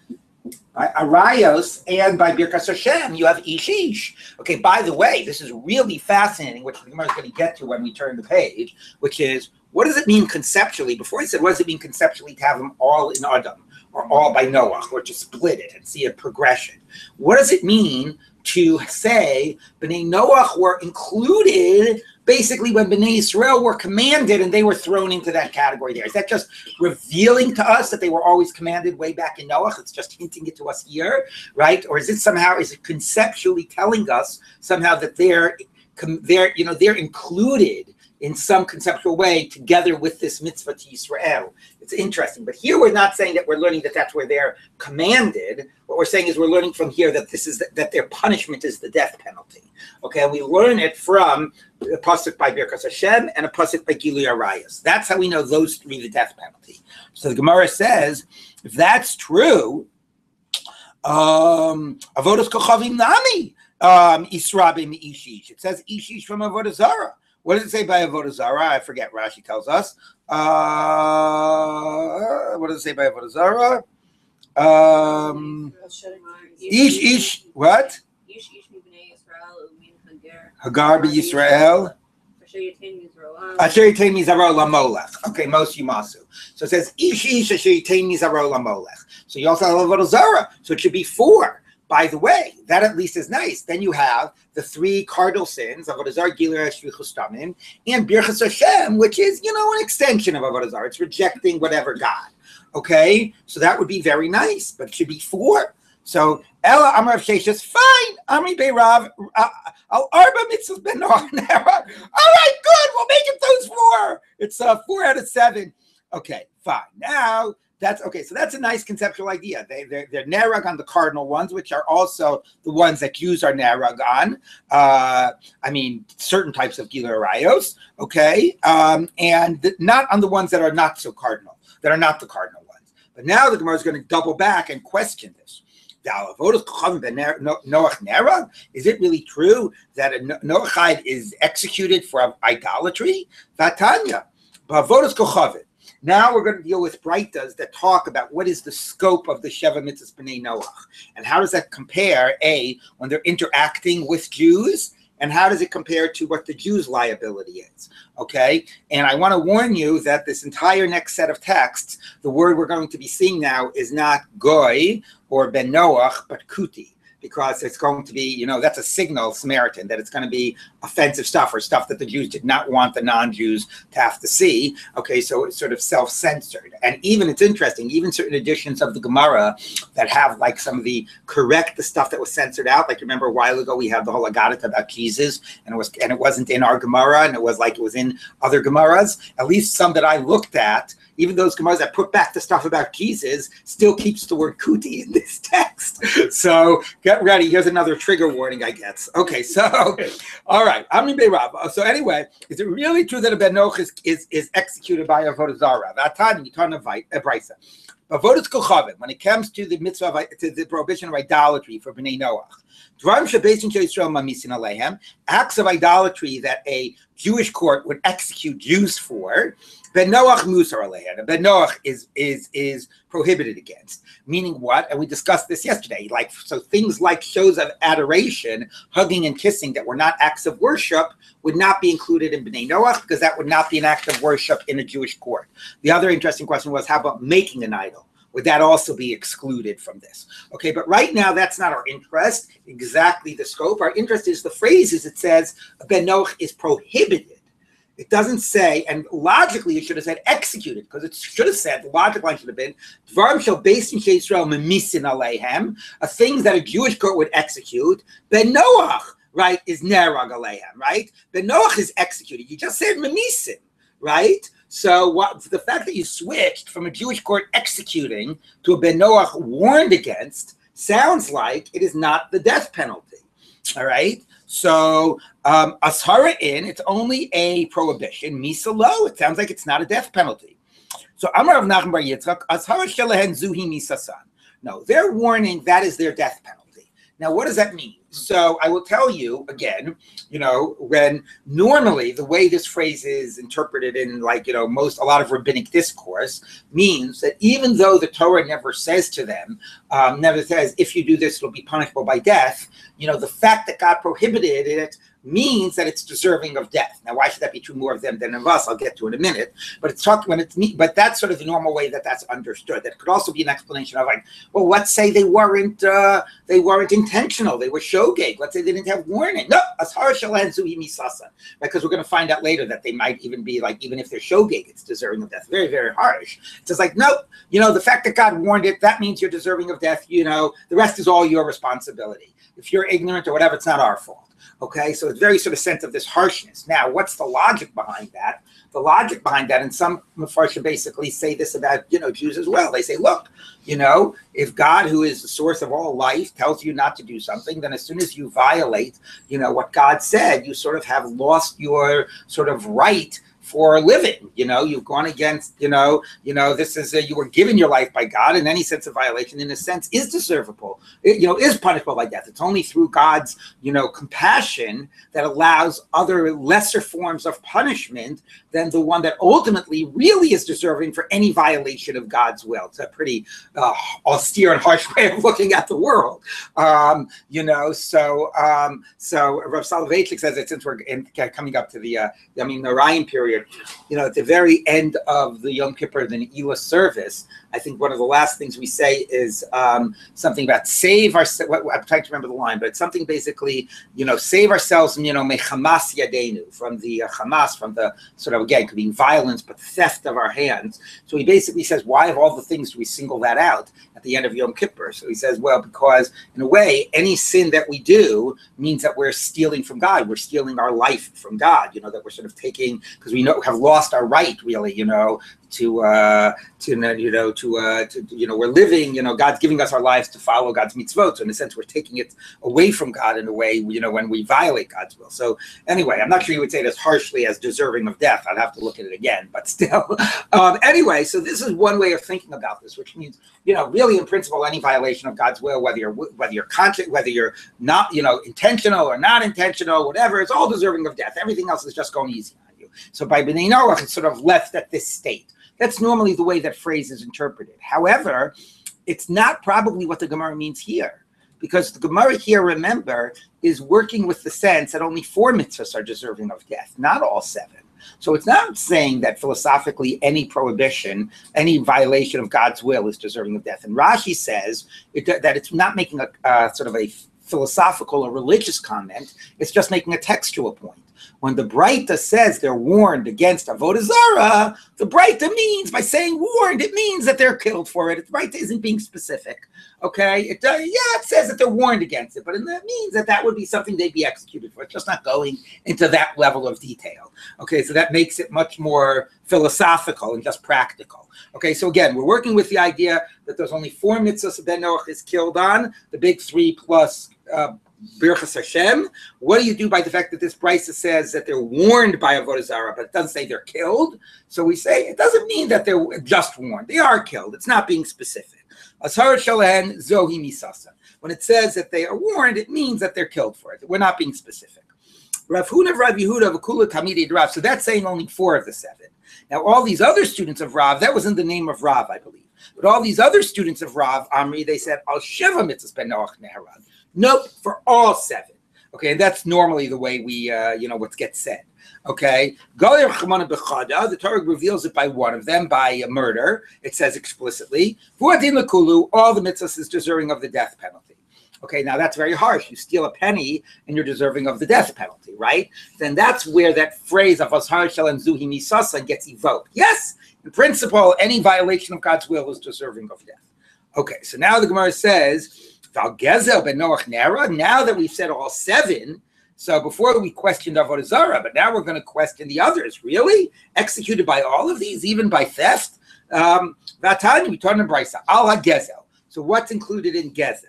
by arayos and by Birkas Hashem, you have ish. Okay, by the way, this is really fascinating, which the Gemara is going to get to when we turn the page, which is, what does it mean conceptually? Before I said, what does it mean conceptually to have them all in Adam, or all by Noach, or to split it and see a progression? What does it mean to say B'nai Noach were included basically when B'nai Israel were commanded and they were thrown into that category there? Is that just revealing to us that they were always commanded way back in Noach? It's just hinting it to us here, right? Or is it conceptually telling us somehow that they're included in some conceptual way together with this mitzvah to Israel? It's interesting. But here we're not saying that we're learning that that's where they're commanded. What we're saying is we're learning from here that that their punishment is the death penalty. Okay, and we learn it from a pasuk by Birkas Hashem and a pasuk by Gilui Arayos. That's how we know those three the death penalty. So the Gemara says, if that's true, avodas kochavim nami israbim ishish. It says ishish from avodah zarah. What does it say by avodah zarah? I forget. Rashi tells us. What does it say by avodah zarah? Ish. What? Hagar b'Yisrael. Asher yitain mizaro lamolech. Okay, Mos Yimasu. So it says ish asher yitain mizaro lamolech. So you also have avodah zarah. So it should be 4. By the way, that at least is nice. Then you have the 3 cardinal sins of Avodah Zarah, Gilui Shvichus Damim, and Birchas Hashem, which is, an extension of Avodah Zarah. It's rejecting whatever God. Okay, so that would be very nice, but it should be 4. So Ella Amar Sheshes, fine. Amri Beirav Al Arba Mitzvah Ben Noach. All right, good. We'll make it those 4. It's 4 out of 7. Okay, fine. Now. That's okay. So that's a nice conceptual idea. They're nerag on the cardinal ones, which are also the ones that Jews are nerag on. Certain types of Gilui Arayos, okay, and not on the ones that are not so cardinal, that are not the cardinal ones. But now the Gemara is going to double back and question this. Is it really true that a Noachide is executed for idolatry? Vatanya, ba'avodas kochavim. Now we're going to deal with braitas that talk about what is the scope of the Sheva Mitzvahs B'nai Noach, and how does that compare, when they're interacting with Jews, and how does it compare to what the Jews' liability is, okay? And I want to warn you that this entire next set of texts, the word we're going to be seeing now is not goy or ben Noach, but kuti. Because it's going to be, that's a signal, Samaritan, that it's going to be offensive stuff or stuff that the Jews did not want the non-Jews to have to see. Okay, so it's sort of self-censored. And even, it's interesting, even certain editions of the Gemara that have like some of the stuff that was censored out. Like, remember a while ago we had the whole Agadah about cheeses, and it wasn't in our Gemara, and it was in other Gemaras. At least some that I looked at, even those Gemaras that put back the stuff about cheeses, still keeps the word kuti in this text. So get ready. Here's another trigger warning, I guess. Okay, so, all right. Amri Beirav. So anyway, is it really true that a Ben Noach is executed by Avodah Zarah? Vatani, Yitan Brisa. Avodas kochavim, when it comes to the mitzvah, to the prohibition of idolatry for Bnei Noach, acts of idolatry that a Jewish court would execute Jews for, Ben Noach musar alehem. Ben Noach is prohibited against. Meaning what? And we discussed this yesterday. So things like shows of adoration, hugging and kissing that were not acts of worship would not be included in Bnei Noach, because that would not be an act of worship in a Jewish court. The other interesting question was, how about making an idol? Would that also be excluded from this? Okay, but right now that's not our interest, exactly the scope. Our interest is the phrases. It says Ben Noach is prohibited. It doesn't say, and logically it should have said executed, because it should have said, the logic line should have been, Dvarim shel beis Yisrael memisin aleihem, a thing that a Jewish court would execute. Ben Noach, right, is nerag aleihem, right? Ben Noach is executed. You just said memisin, right? So the fact that you switched from a Jewish court executing to a Ben Noach warned against sounds like it is not the death penalty. All right. So ashara in, it's only a prohibition. Misa lo, it sounds like it's not a death penalty. So Amar Rav Nachman bar Yitzchak, ashara shelahen zuhi misasan. No, they're warning that is their death penalty. Now, what does that mean? So I will tell you again, when normally the way this phrase is interpreted in a lot of rabbinic discourse means that even though the Torah never says to them, never says, if you do this, it'll be punishable by death, the fact that God prohibited it means that it's deserving of death. Now, why should that be true more of them than of us? I'll get to in a minute. But but that's sort of the normal way that that's understood. That could also be an explanation of well, let's say they weren't intentional. They were shogeg. Let's say they didn't have warning. No, ashar shalan zuhi misasa. Because we're going to find out later that they might even be even if they're shogeg, it's deserving of death. Very, very harsh. It's just no, the fact that God warned it, that means you're deserving of death. The rest is all your responsibility. If you're ignorant or whatever, it's not our fault. Okay, so it's very sort of sense of this harshness. Now, what's the logic behind that? The logic behind that, and some Mefarshim basically say this about Jews as well. They say, look, if God, who is the source of all life, tells you not to do something, then as soon as you violate, what God said, you sort of have lost your sort of right for living. You've gone against, this is you were given your life by God, and any sense of violation in a sense is deservable, is punishable by death. It's only through God's, compassion that allows other lesser forms of punishment than the one that ultimately really is deserving for any violation of God's will. It's a pretty austere and harsh way of looking at the world. So Rav Soloveitchik says that since we're coming up to the Ryan period, at the very end of the Yom Kippur, the Ne'ilah service, I think one of the last things we say is something about save our. I'm trying to remember the line, but it's something basically, save ourselves, mechamas yadenu, from the Hamas, from the sort of, again, could be violence, but theft of our hands. So he basically says, why of all the things do we single that out at the end of Yom Kippur? So he says, well, because in a way, any sin that we do means that we're stealing from God. We're stealing our life from God. That we're sort of taking, because we have lost our right, really, we're living, God's giving us our lives to follow God's mitzvot. So in a sense, we're taking it away from God in a way, when we violate God's will. So anyway, I'm not sure you would say it as harshly as deserving of death. I'd have to look at it again, but still. Anyway, so this is one way of thinking about this, which means, really in principle, any violation of God's will, whether you're conscious, whether you're not, intentional or not intentional, whatever, it's all deserving of death. Everything else is just going easy on you. So by B'nai Noach, it's sort of left at this state. That's normally the way that phrase is interpreted. However, it's not probably what the Gemara means here, because the Gemara here, remember, is working with the sense that only 4 mitzvahs are deserving of death, not all 7. So it's not saying that philosophically any prohibition, any violation of God's will is deserving of death. And Rashi says that it's not making a sort of a philosophical or religious comment, it's just making a textual point. When the Breita says they're warned against Avodah Zarah, the Breita means, by saying warned, it means that they're killed for it. The Breita isn't being specific, okay? It says that they're warned against it, but that means that would be something they'd be executed for. It's just not going into that level of detail, okay? So that makes it much more philosophical and just practical. Okay, so again, we're working with the idea that there's only 4 mitzvahs that Ben Noach is killed on, the big 3 plus Birchas Hashem. What do you do by the fact that this Brisa says that they're warned by Avodah Zarah, but it doesn't say they're killed? So we say it doesn't mean that they're just warned. They are killed. It's not being specific. Ashar shalahen zohi misasa. When it says that they are warned, it means that they're killed for it. We're not being specific. Rav Huna Rav Yehuda v'kula tamidei Rav. So that's saying only 4 of the 7. Now all these other students of Rav, that was in the name of Rav, I believe. But all these other students of Rav, Amri, they said al sheva mitzvahs ben Noach neharad. Nope, for all 7. Okay, and that's normally the way we, what gets said. Okay, the Torah reveals it by one of them, by a murder. It says explicitly, all the mitzvahs is deserving of the death penalty. Okay, now that's very harsh. You steal a penny and you're deserving of the death penalty, right? Then that's where that phrase of Ashar Shalem Zuhi Misasa gets evoked. Yes, in principle, any violation of God's will is deserving of death. Okay, so now the Gemara says, Val Gezel ben Noach Nera, now that we've said all 7, so before we questioned Avodah Zarah, but now we're going to question the others. Really? Executed by all of these, even by theft? Vatani, we turn to Brisa, Al HaGezel. So what's included in Gezel?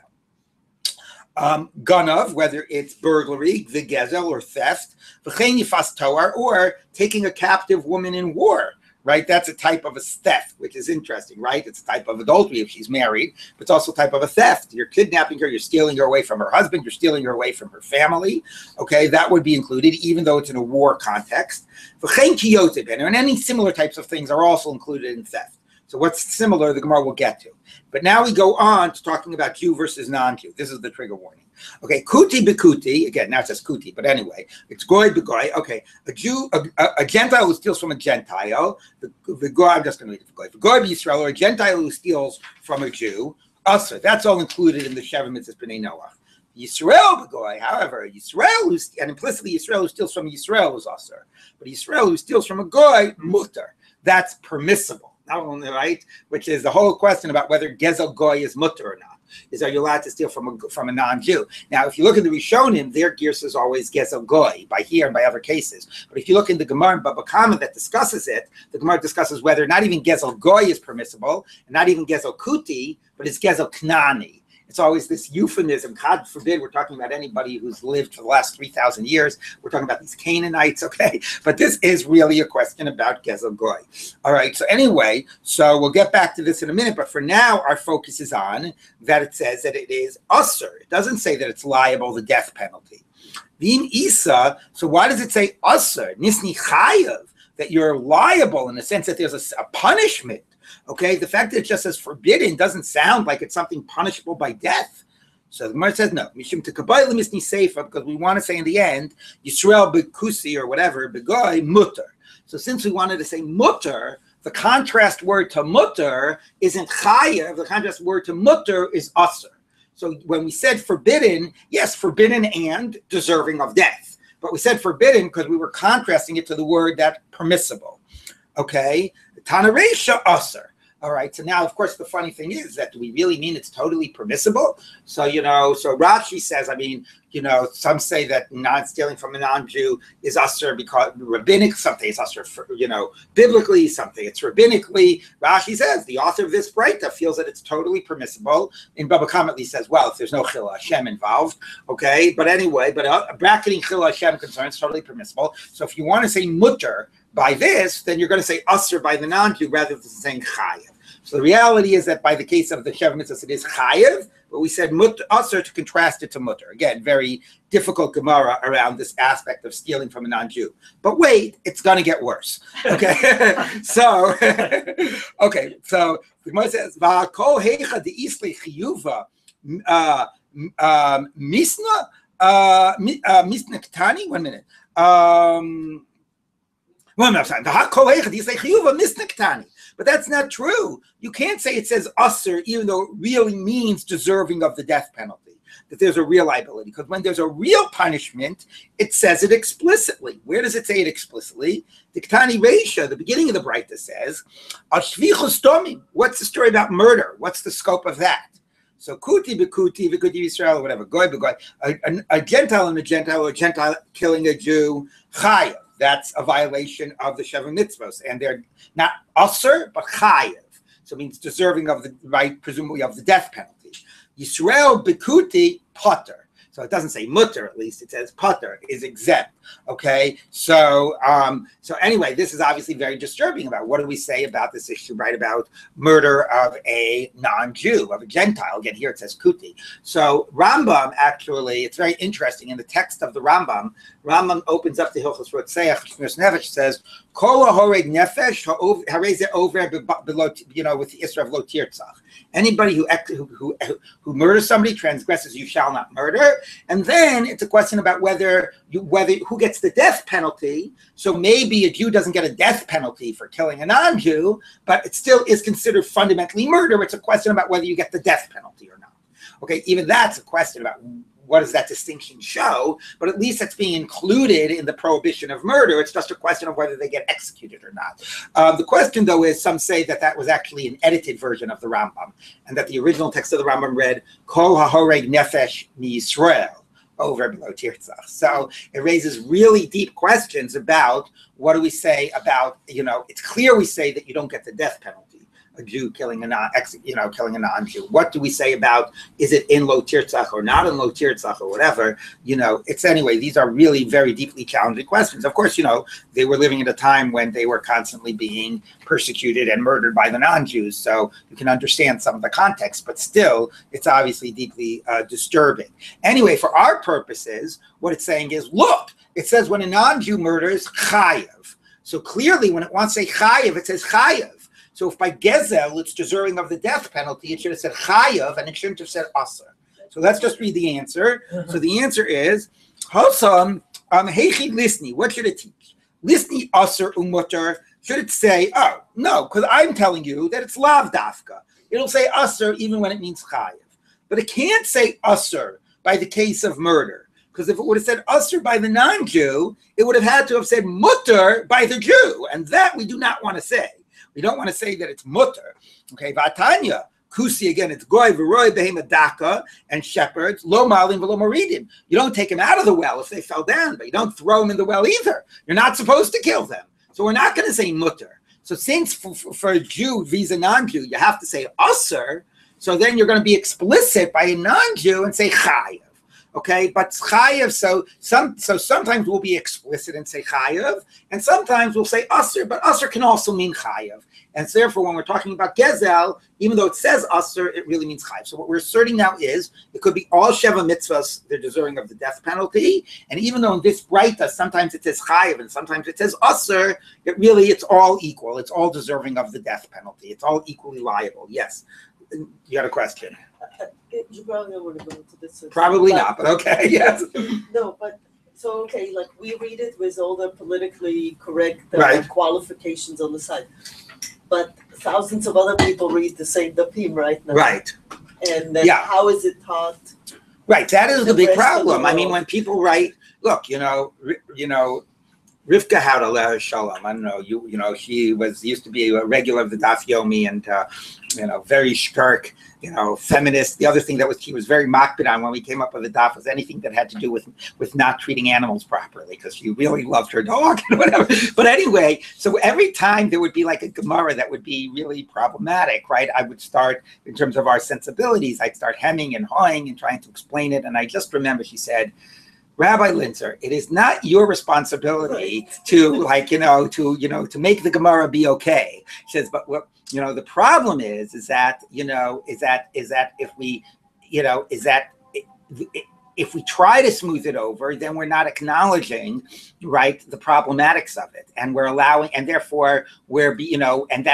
Ganav, whether it's burglary, the Gezel, or theft, V'chein Yifas Toar, or taking a captive woman in war. Right, that's a type of a theft, which is interesting, right? It's a type of adultery if she's married, but it's also a type of a theft. You're kidnapping her, you're stealing her away from her husband, you're stealing her away from her family. Okay, that would be included, even though it's in a war context. And any similar types of things are also included in theft. So what's similar, the Gemara will get to. But now we go on to talking about Jew versus non-Jew. This is the trigger warning. Okay, kuti bekuti, again, now it says kuti, but anyway, it's goy begoy. Okay, a Gentile who steals from a Gentile, the goy, I'm just going to read it for goy. The goy Yisrael, or a Gentile who steals from a Jew, also, that's all included in the Sheva Mitzvahs B'nai Noach. Yisrael begoy, however, Yisrael, and implicitly Yisrael who steals from Yisrael is usher, but Yisrael who steals from a goy, mutter, that's permissible. Not only, right, which is the whole question about whether Gezel Goy is mutter or not. Are you allowed to steal from a non-Jew? Now, if you look at the Rishonim, their gears is always Gezel Goy, by here and by other cases. But if you look in the Gemara and Baba Kama that discusses it, the Gemara discusses whether not even Gezel Goy is permissible, and not even Gezel Kuti, but it's Gezel Knani. It's always this euphemism. God forbid we're talking about anybody who's lived for the last 3,000 years. We're talking about these Canaanites, okay? But this is really a question about Gezel Goy. All right, so anyway, so we'll get back to this in a minute, but for now, our focus is on that it says that it is usher. It doesn't say that it's liable, the death penalty. V'im Isa, so why does it say usher? Nisni chayav, that you're liable in the sense that there's a punishment. Okay, the fact that it just says forbidden doesn't sound like it's something punishable by death. So the Gemara says no. Mishum tekabayl misni seifa, because we want to say in the end Yisrael bekusi or whatever begoy mutter. So since we wanted to say mutter, the contrast word to mutter isn't chayav. The contrast word to mutter is usher. So when we said forbidden, yes, forbidden and deserving of death. But we said forbidden because we were contrasting it to the word that permissible. Okay, Tanaresha usher. All right, so now, of course, the funny thing is that do we really mean it's totally permissible? So, so Rashi says, some say that not stealing from a non-Jew is usher because rabbinic, something is usher, biblically, something it's rabbinically. Rashi says, the author of this Breita feels that it's totally permissible. In Baba Kama at least says, well, if there's no Chil Hashem involved, okay? But anyway, bracketing Chil Hashem concerns totally permissible. So if you want to say mutter by this, then you're going to say usher by the non-Jew rather than saying chayav. So the reality is that by the case of the Sheva Mitzvahs, it is chayev, but we said usher to contrast it to mutter. Again, very difficult Gemara around this aspect of stealing from a non-Jew. But wait, it's going to get worse. Okay, so the Gemara says, "Va'kol heicha de'isli chiyuva misna misna ktani." 1 minute. But that's not true. You can't say it says usher, even though it really means deserving of the death penalty, that there's a real liability. Because when there's a real punishment, it says it explicitly. Where does it say it explicitly? The Ktani Reisha, the beginning of the Breita says, Ashvichus Tomim. What's the story about murder? What's the scope of that? So kuti bekuti, v'kuti Yisrael, or whatever, goy begoy, a Gentile and a Gentile, or a Gentile killing a Jew, chayav. That's a violation of the Sheva Mitzvahs, and they're not usher, but chayev. So it means deserving of the right, presumably of the death penalty. Yisrael bekuti potter. So it doesn't say mutter, at least it says potter is exempt. Okay, so anyway, this is obviously very disturbing. About what do we say about this issue, right? About murder of a non-Jew, of a Gentile. Again, here it says kuti. So Rambam, actually, it's very interesting. In the text of the Rambam opens up the Hilchos Rotzeach Nefesh, says Kol horeg nefesh hareze over below, with the Isra of lo tirtzach. Anybody who murders somebody transgresses, you shall not murder. And then it's a question about whether who gets the death penalty. So maybe a Jew doesn't get a death penalty for killing a non-Jew, but it still is considered fundamentally murder. It's a question about whether you get the death penalty or not. Okay, even that's a question about what does that distinction show, but at least it's being included in the prohibition of murder. It's just a question of whether they get executed or not. The question, though, is some say that that was actually an edited version of the Rambam, and that the original text of the Rambam read, Kol hahoreg nefesh miYisrael, over below Tirtzach. So it raises really deep questions about what do we say about, it's clear we say that you don't get the death penalty. A Jew killing a non-Jew. What do we say about, is it in Lo Tirtzach or not in Lo Tirtzach or whatever? It's anyway, these are really very deeply challenging questions. Of course, they were living at a time when they were constantly being persecuted and murdered by the non-Jews. So you can understand some of the context, but still, it's obviously deeply disturbing. Anyway, for our purposes, what it's saying is, look, it says when a non-Jew murders, chayev. So clearly, when it wants to say chayev, it says chayev. So if by gezel it's deserving of the death penalty, it should have said chayav and it shouldn't have said aser. So let's just read the answer. So the answer is Hosam heichi lisni. What should it teach? Lisni aser umutter. Should it say, oh no, because I'm telling you that it's lav dafka. It'll say aser even when it means chayav, but it can't say aser by the case of murder. Because if it would have said aser by the non-Jew, it would have had to have said mutter by the Jew, and that we do not want to say. We don't want to say that it's mutter. Okay, Vatanya, Kusi again, it's goy, v'roy, behema daka, and shepherds, lo malim, v'lo moridim. You don't take them out of the well if they fell down, but you don't throw them in the well either. You're not supposed to kill them. So we're not going to say mutter. So since for a Jew vis-a non-Jew, you have to say aser, so then you're going to be explicit by a non-Jew and say chayav. Okay, but chayav, so sometimes we'll be explicit and say chayav, and sometimes we'll say aser, but aser can also mean chayav. And so therefore, when we're talking about gezel, even though it says aser, it really means chayav. So what we're asserting now is it could be all sheva mitzvahs, they're deserving of the death penalty. And even though in this breita, sometimes it says chayav and sometimes it says aser, it's all equal. It's all deserving of the death penalty. It's all equally liable. Yes. You got a question? You probably don't want to go into this. Probably not, but okay, yes. No, but so okay, like we read it with all the politically correct Right. qualifications on the side, but thousands of other people read the same dapim right now. Right. And then how is it taught? Right, that is the big rest of the problem. I mean, world. when people write, look, Rivka had a shalom. I don't know. She used to be a regular of the Daf Yomi and very shkark, feminist. The other thing that she was very makbid on when we came up with the Daf was anything that had to do with not treating animals properly, because she really loved her dog and whatever. But anyway, so every time there would be like a Gemara that would be really problematic, right? I would start, in terms of our sensibilities, I'd start hemming and hawing and trying to explain it. And I just remember she said, Rabbi Linzer, it is not your responsibility to make the Gemara be okay. She says, but what the problem is that if we try to smooth it over, then we're not acknowledging, right, the problematics of it, and we're allowing, and therefore and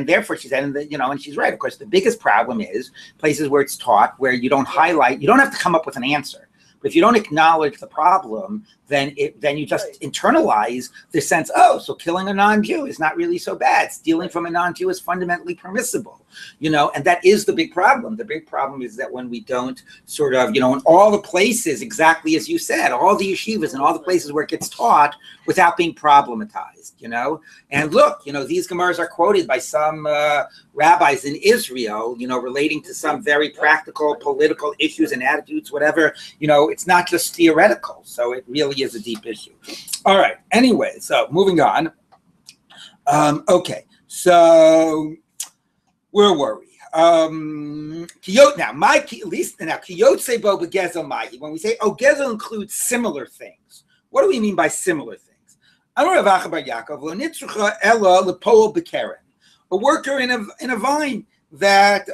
therefore she said, and she's right. Of course, the biggest problem is places where it's taught where you don't highlight, you don't have to come up with an answer. But if you don't acknowledge the problem, then you just internalize the sense, oh, so killing a non-Jew is not really so bad. Stealing from a non-Jew is fundamentally permissible, and that is the big problem. The big problem is that when we don't sort of, in all the places, exactly as you said, all the yeshivas and all the places where it gets taught without being problematized, And look, these Gemaras are quoted by some rabbis in Israel, relating to some very practical political issues and attitudes, whatever, it's not just theoretical. So it really is a deep issue. All right. Anyway, so moving on. Okay. So where were we? Kiyot now. Kiyot sebo begezel mahi. When we say gezel includes similar things, what do we mean by similar things? Amar Rav Acha bar Yaakov lo nitzrucha ela lepol bekeren. A worker in a vine that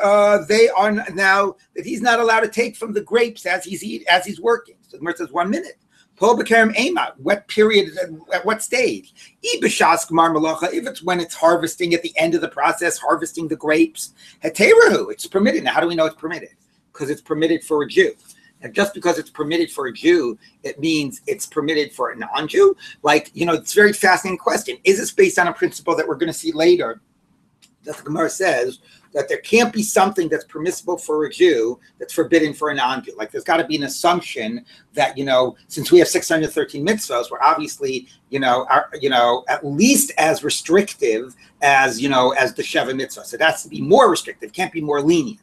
they are now that he's not allowed to take from the grapes as he's working. So the Gemara says 1 minute. Pol b'kerem ema. What period? At what stage? Ibishas gemar malacha. If it's when it's harvesting at the end of the process, harvesting the grapes. Heterahu. It's permitted. Now, how do we know it's permitted? Because it's permitted for a Jew. And just because it's permitted for a Jew, it means it's permitted for a non-Jew. It's a very fascinating question. Is this based on a principle that we're going to see later? that the Gemara says that there can't be something that's permissible for a Jew that's forbidden for a non-Jew. Like there's got to be an assumption that, since we have 613 mitzvahs, we're obviously, at least as restrictive as, as the Sheva mitzvah. So that's to be more restrictive, can't be more lenient.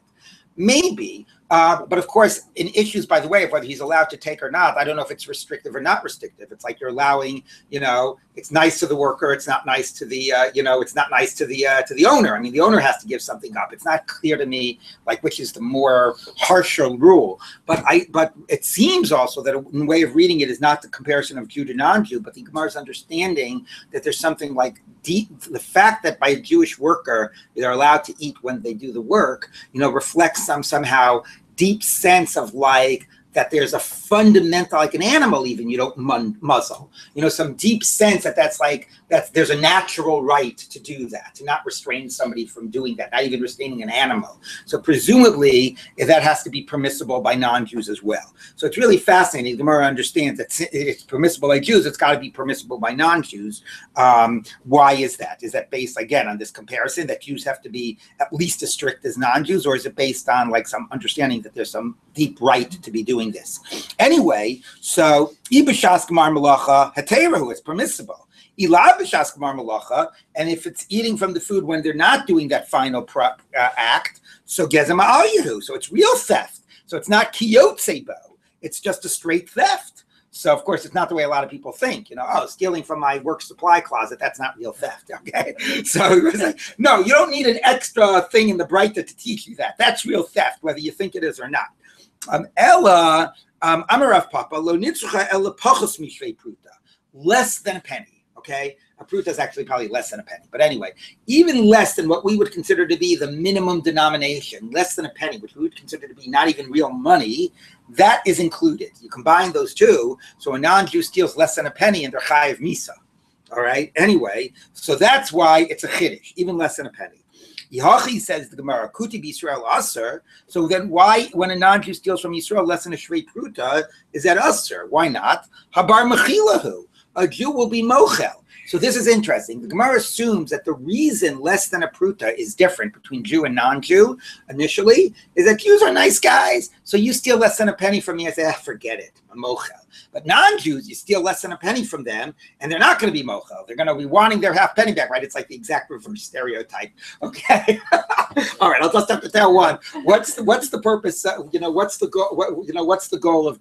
Maybe, but of course, in issues, by the way, of whether he's allowed to take or not, I don't know if it's restrictive or not restrictive. It's like you're allowing, it's nice to the worker, it's not nice to the, it's not nice to the owner. I mean, the owner has to give something up. It's not clear to me, like, which is the more harsher rule. But it seems also that a way of reading it is not the comparison of Jew to non-Jew, but the Gemara's understanding that there's something like the fact that by a Jewish worker they're allowed to eat when they do the work, reflects somehow deep sense of like that there's a fundamental, like an animal even, you don't muzzle, some deep sense that there's a natural right to do that, to not restrain somebody from doing that, not even restraining an animal. So presumably that has to be permissible by non-Jews as well. So it's really fascinating. The Gemara understands that it's permissible by Jews, it's got to be permissible by non-Jews. Why is that? Is that based, again, on this comparison that Jews have to be at least as strict as non-Jews, or is it based on like some understanding that there's some deep right to be doing this? Anyway, so Ibashas Gemar Malacha Heteru, it's permissible. Ila B'Shas Gemar Malacha, and if it's eating from the food when they're not doing that final act, so Gezem Al, so it's real theft. So it's not Kiyotsebo, it's just a straight theft. So of course it's not the way a lot of people think, stealing from my work supply closet, that's not real theft, okay? So it was like, no, you don't need an extra thing in the Breita to teach you that. That's real theft, whether you think it is or not. Ella, Amarav Papa, lo nitzrucha ella pachos mishrei pruta, less than a penny, okay? A pruta is actually probably less than a penny. But anyway, even less than what we would consider to be the minimum denomination, less than a penny, which we would consider to be not even real money, that is included. You combine those two, so a non-Jew steals less than a penny and they're chayiv misa. All right? Anyway, so that's why it's a chiddush, even less than a penny. Yahachi, says the Gemara, Kuti b'Yisrael aser. So then why, when a non-Jew steals from Yisrael less than a shrei pruta, is that aser? Why not? Habar mechilahu. A Jew will be mochel. So this is interesting. The Gemara assumes that the reason less than a pruta is different between Jew and non-Jew initially is that Jews are nice guys. So you steal less than a penny from me, I say, forget it, I'm mochel. But non-Jews, you steal less than a penny from them, and they're not going to be mochel. They're going to be wanting their half penny back, right? It's like the exact reverse stereotype. Okay. All right. I'll just have to tell one. What's the purpose? What's the goal? What's the goal of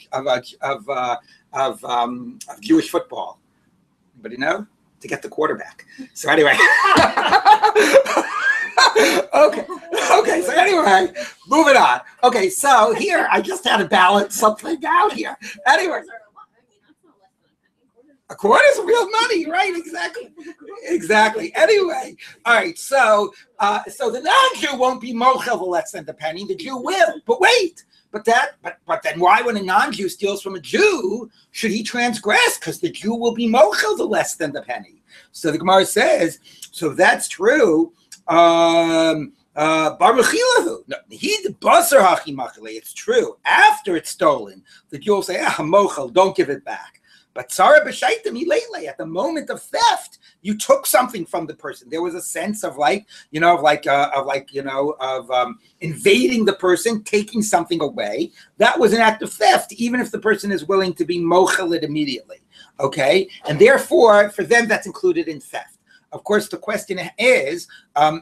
Jewish football? Anybody know? To get the quarterback. So anyway. Okay. So anyway, moving on. Okay. So here, I just had to balance something out here. Anyway. A quarter is real money, right? Exactly. Anyway, all right. So the non-Jew won't be mochel less than the penny. The Jew will. But wait. But then why, when a non-Jew steals from a Jew, should he transgress? Because the Jew will be mochel the less than the penny. So the Gemara says, so if that's true. Bar mechilahu. No, it's true. After it's stolen, the Jew will say, mochel, don't give it back. But Sarah b'shaitim ilele, at the moment of theft, you took something from the person. There was a sense of invading the person, taking something away. That was an act of theft, even if the person is willing to be mochel it immediately. Okay, and therefore, for them, that's included in theft. Of course, the question is, so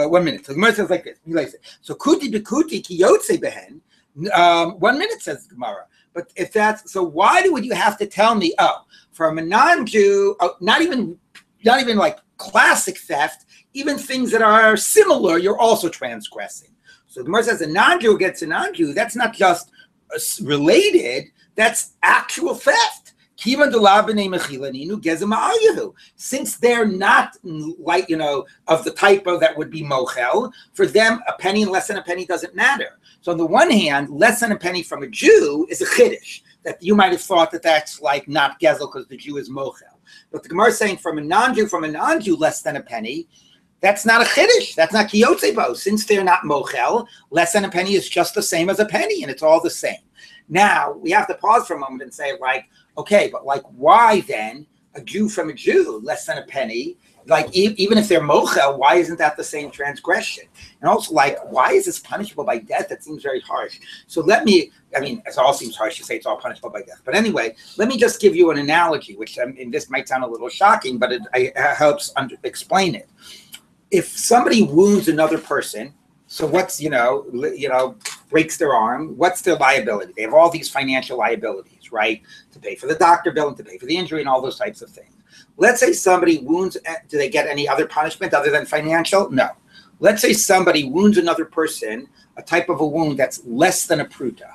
1 minute. So the Gemara says like this. So kuti b'kuti ki yotze behen. 1 minute, says the Gemara. But if that's so, why would you have to tell me? Oh, from a non-Jew, not even like classic theft, even things that are similar, you're also transgressing. So the Gemara says a non-Jew gets a non-Jew. That's not just related. That's actual theft. Since they're not like, of the type of that would be mochel, for them, a penny and less than a penny doesn't matter. So on the one hand, less than a penny from a Jew is a chiddush, that you might have thought that that's like not gezel because the Jew is mochel. But the Gemara is saying from a non-Jew less than a penny, that's not a chiddush. That's not kiyotzebo. Since they're not mochel, less than a penny is just the same as a penny, and it's all the same. Now, we have to pause for a moment and say, like, okay, but like, why then a Jew from a Jew, less than a penny, like even if they're mochel, why isn't that the same transgression? And also, like, why is this punishable by death? That seems very harsh. So it all seems harsh to say it's all punishable by death. But anyway, let me just give you an analogy, which and this might sound a little shocking, but it helps explain it. If somebody wounds another person, so what's, breaks their arm, what's their liability? They have all these financial liabilities, right? To pay for the doctor bill and to pay for the injury and all those types of things. Let's say somebody wounds, do they get any other punishment other than financial? No. Let's say somebody wounds another person, a type of a wound that's less than a pruta.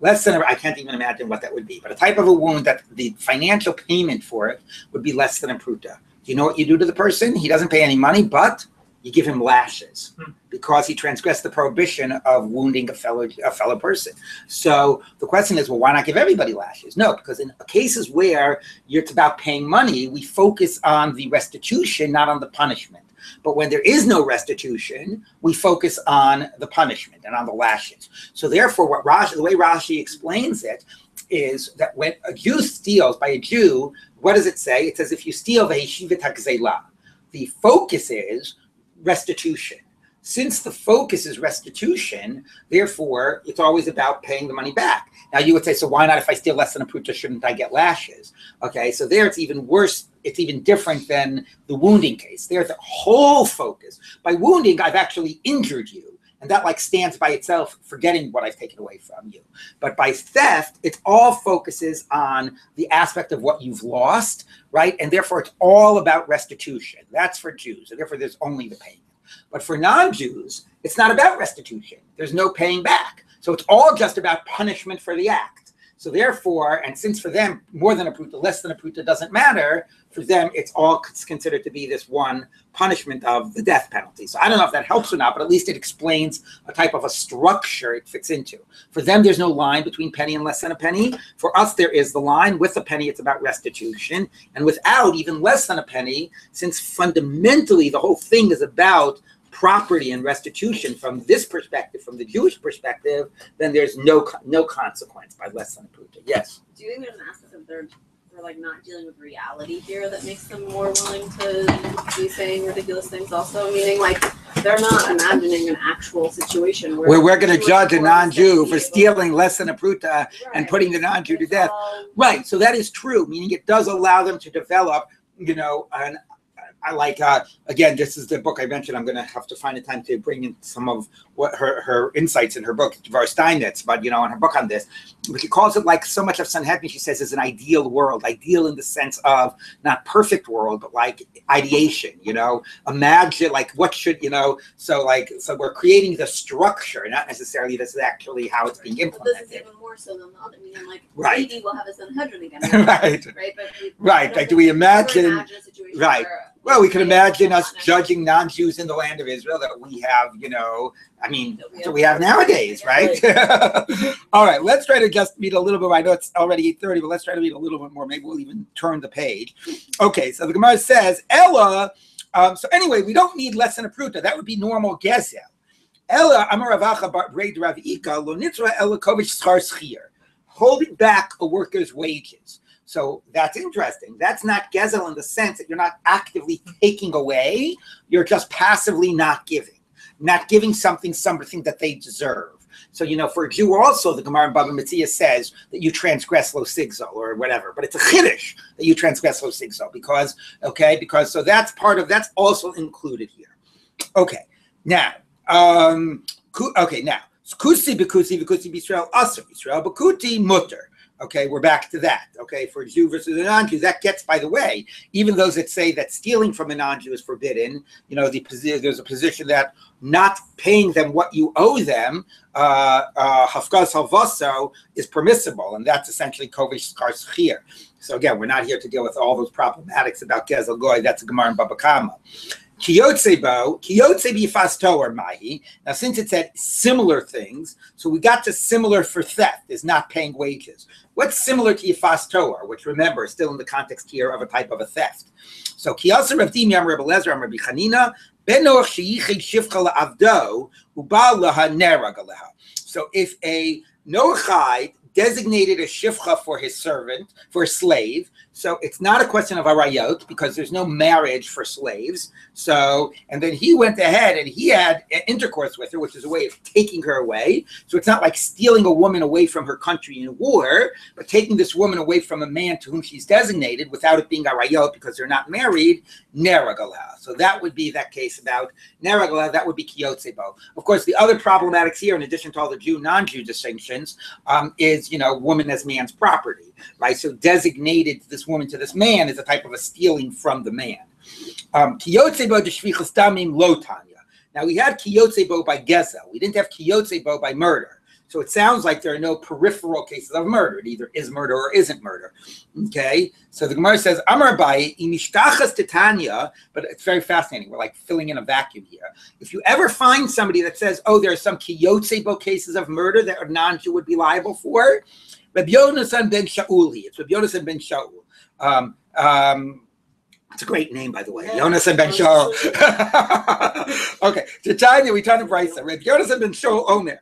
I can't even imagine what that would be, but a type of a wound that the financial payment for it would be less than a pruta. Do you know what you do to the person? He doesn't pay any money, but you give him lashes because he transgressed the prohibition of wounding a fellow person. So the question is, well, why not give everybody lashes? No, because in cases where it's about paying money, we focus on the restitution, not on the punishment. But when there is no restitution, we focus on the punishment and on the lashes. So therefore, the way Rashi explains it is that when a Jew steals by a Jew, what does it say? It says if you steal v'heshivet hagzela, the focus is restitution. Since the focus is restitution, therefore, it's always about paying the money back. Now, you would say, so why not if I steal less than a pruta, shouldn't I get lashes? Okay, so there it's even worse. It's even different than the wounding case. There's a whole focus. By wounding, I've actually injured you. And that stands by itself, forgetting what I've taken away from you. But by theft, it all focuses on the aspect of what you've lost, right? And therefore, it's all about restitution. That's for Jews. And therefore, there's only the payment. But for non-Jews, it's not about restitution. There's no paying back. So it's all just about punishment for the act. So therefore, and since for them, more than a pruta, less than a pruta doesn't matter, for them, it's all considered to be this one punishment of the death penalty. So I don't know if that helps or not, but at least it explains a type of a structure it fits into. For them, there's no line between penny and less than a penny. For us, there is the line. With a penny, it's about restitution. And without even less than a penny, since fundamentally the whole thing is about property and restitution from this perspective, from the Jewish perspective, then there's no consequence by less than a pruta. Yes? Do you think there's an aspect of they're not dealing with reality here that makes them more willing to be saying ridiculous things also? Meaning, they're not imagining an actual situation where we're going to judge a non-Jew for stealing less than a pruta and putting the non-Jew to death. Right, so that is true, meaning it does allow them to develop, again, this is the book I mentioned. I'm going to have to find a time to bring in some of what her insights in her book, Dvar Steinitz, but in her book on this. But she calls it so much of Sanhedrin, she says, is an ideal world. Ideal in the sense of not perfect world, but ideation, imagine what should, so we're creating the structure, not necessarily this is actually how it's being implemented. This is even more so than the other, meaning right. Maybe we'll have a Sanhedrin again. Right. But do we imagine right. Well, we can imagine us judging non-Jews in the land of Israel that we have, that we have nowadays, right? All right, let's try to just read a little bit. I know it's already 8:30, but let's try to read a little bit more. Maybe we'll even turn the page. Okay, so the Gemara says, Ella, so anyway, we don't need less than a pruta. That would be normal gezel. Ella, Amar Ravacha Braid Rav Ika, Lo Nitra Ella Kovish Schar Schir, holding back a worker's wages. So that's interesting. That's not gezel in the sense that you're not actively taking away. You're just passively not giving something that they deserve. So, for a Jew also, the Gemara in Baba Metzia says that you transgress lo sigzol or whatever, but it's a chiddush that you transgress lo sigzol because so that's also included here. Okay, now, kusi b'kusi b'Yisrael asur Yisrael b'kuti mutter. Okay, we're back to that. Okay, for a Jew versus a non-Jew, that gets, by the way, even those that say that stealing from a non-Jew is forbidden, there's a position that not paying them what you owe them, hafkaz halvaso, is permissible, and that's essentially kovish skar schir. So again, we're not here to deal with all those problematics about gezel goy. That's a Gemara in Baba Kama. Kiyotze b'yifas toar mahi. Now, since it said similar things, so we got to similar for theft is not paying wages. What's similar to yifas toar, which remember is still in the context here of a type of a theft. So kiyasa Rav Dimi Amar Rabbi Linzer Amar Rabbi Chanina ben noach sheyichid shivcha la'avdo ubal laha nerag aleha. So if a noachide designated a shivcha for his servant, for a slave, So it's not a question of arayot because there's no marriage for slaves. So, and then he went ahead and he had intercourse with her, which is a way of taking her away. So it's not like stealing a woman away from her country in war, but taking this woman away from a man to whom she's designated without it being arayot because they're not married, neragala. So that would be that case about neragala. That would be kiyotzebo. Of course, the other problematics here, in addition to all the Jew, non-Jew distinctions, is, woman as man's property, right? So designated this woman to this man is a type of a stealing from the man. Kiyotzebo d'shvichas damim lo tanya. Now we had kiyotzebo by gezel. We didn't have kiyotzebo by murder. So it sounds like there are no peripheral cases of murder. It either is murder or isn't murder. Okay, so the Gemara says, Amar Abaye, imishtachas titania, but it's very fascinating. We're like filling in a vacuum here. If you ever find somebody that says, oh, there are some kiyotzebo cases of murder that a non-Jew would be liable for, Rabbi Yonasan ben Shauli. It's Rabbi Yonasan ben Shaul. It's a great name, by the way. Yeah. Yonasan ben Shaul. Okay, Titania, we turn to Brisa. Rabbi Yonasan ben Shaul Omer.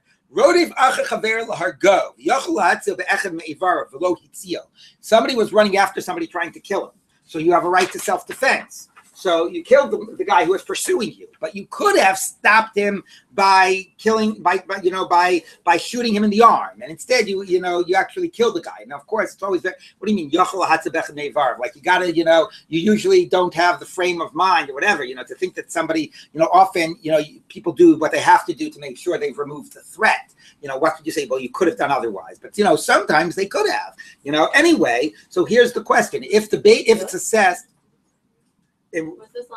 Somebody was running after somebody trying to kill him. So you have a right to self-defense. So you killed the guy who was pursuing you, but you could have stopped him by killing, by shooting him in the arm, and instead you actually killed the guy. Now, of course, it's always that. What do you mean? Like you gotta, you usually don't have the frame of mind or whatever, to think that somebody, often, people do what they have to do to make sure they've removed the threat. What could you say? Well, you could have done otherwise, but sometimes they could have. Anyway. So here's the question: if it's assessed. Was this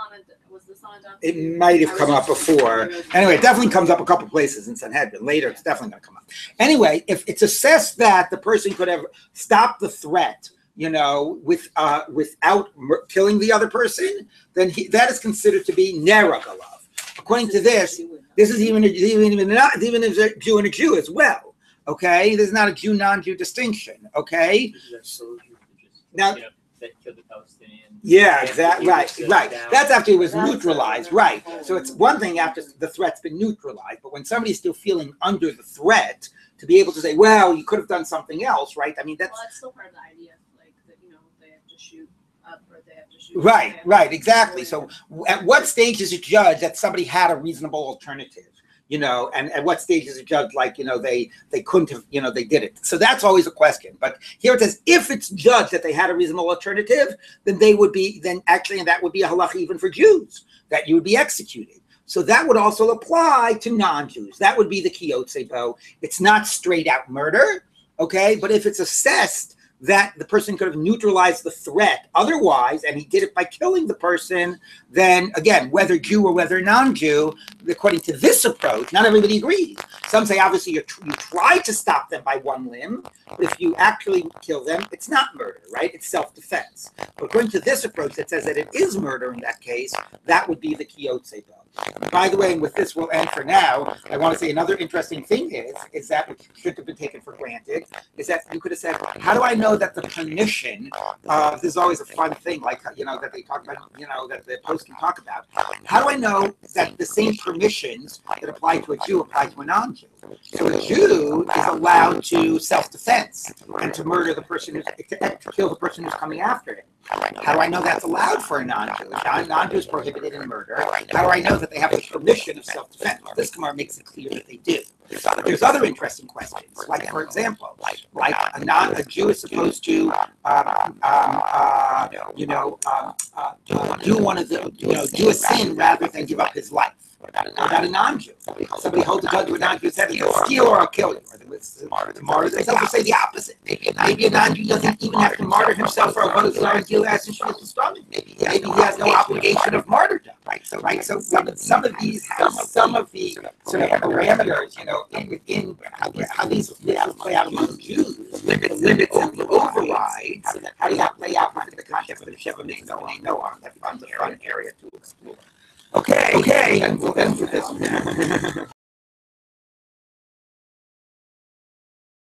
on a it might have come up before. Anyway, it definitely comes up a couple places in Sanhedrin. Later, it's definitely going to come up. Anyway, if it's assessed that the person could have stopped the threat, without killing the other person, then that is considered to be neragalav. According to this is even a Jew and a Jew as well. Okay, there's not a Jew non-Jew distinction. Okay, now. That killed the Palestinian. Yeah, exactly. Right. That's after it was neutralized. Right. So it's one thing after the threat's been neutralized, but when somebody's still feeling under the threat, to be able to say, well, you could have done something else, right? I mean, that's still part of the idea, like that. They have to shoot up or they have to shoot. Right. Exactly. So at what stage is it judged that somebody had a reasonable alternative? And at what stage is it judged like, they couldn't have, they did it. So that's always a question. But here it says, if it's judged that they had a reasonable alternative, then that would be a halacha even for Jews, that you would be executed. So that would also apply to non-Jews. That would be the kiyotzebo. It's not straight out murder, okay? But if it's assessed that the person could have neutralized the threat otherwise, and he did it by killing the person, then again, whether Jew or whether non-Jew, according to this approach, not everybody agrees. Some say obviously you try to stop them by one limb, but if you actually kill them, it's not murder, right? It's self-defense. But according to this approach that says that it is murder in that case, that would be the kiyotzebo. By the way, and with this we'll end for now, I want to say another interesting thing is that, which shouldn't have been taken for granted, is that you could have said, how do I know that the permission, this is always a fun thing, like, that they talk about, that the post can talk about. How do I know that the same permissions that apply to a Jew apply to a non-Jew? So a Jew is allowed to self-defense and to murder the person to kill the person who's coming after him. How do I know that's allowed for a non-Jew? Non-Jew is prohibited in murder. How do I know that they have the permission of self-defense? Well, this Gemara makes it clear that they do. But there's other interesting questions, like, for example, a Jew is supposed to, do a sin rather than give up his life. What about a non-Jew? Somebody holds a gun to a non-Jew, said, "It's a steal or I'll kill you." Tomorrow they say the opposite. Maybe a non-Jew doesn't even have to martyr himself for a vote of deal as in Shulchan stomach. Maybe he has no obligation of martyrdom. Right. So some of these have some of the sort of parameters, in how these play out among Jews, limits and the overrides. How do you play out under the concept of the Sheva Mitzvah? I know that's a fun area to explore. Okay, and we'll end with this.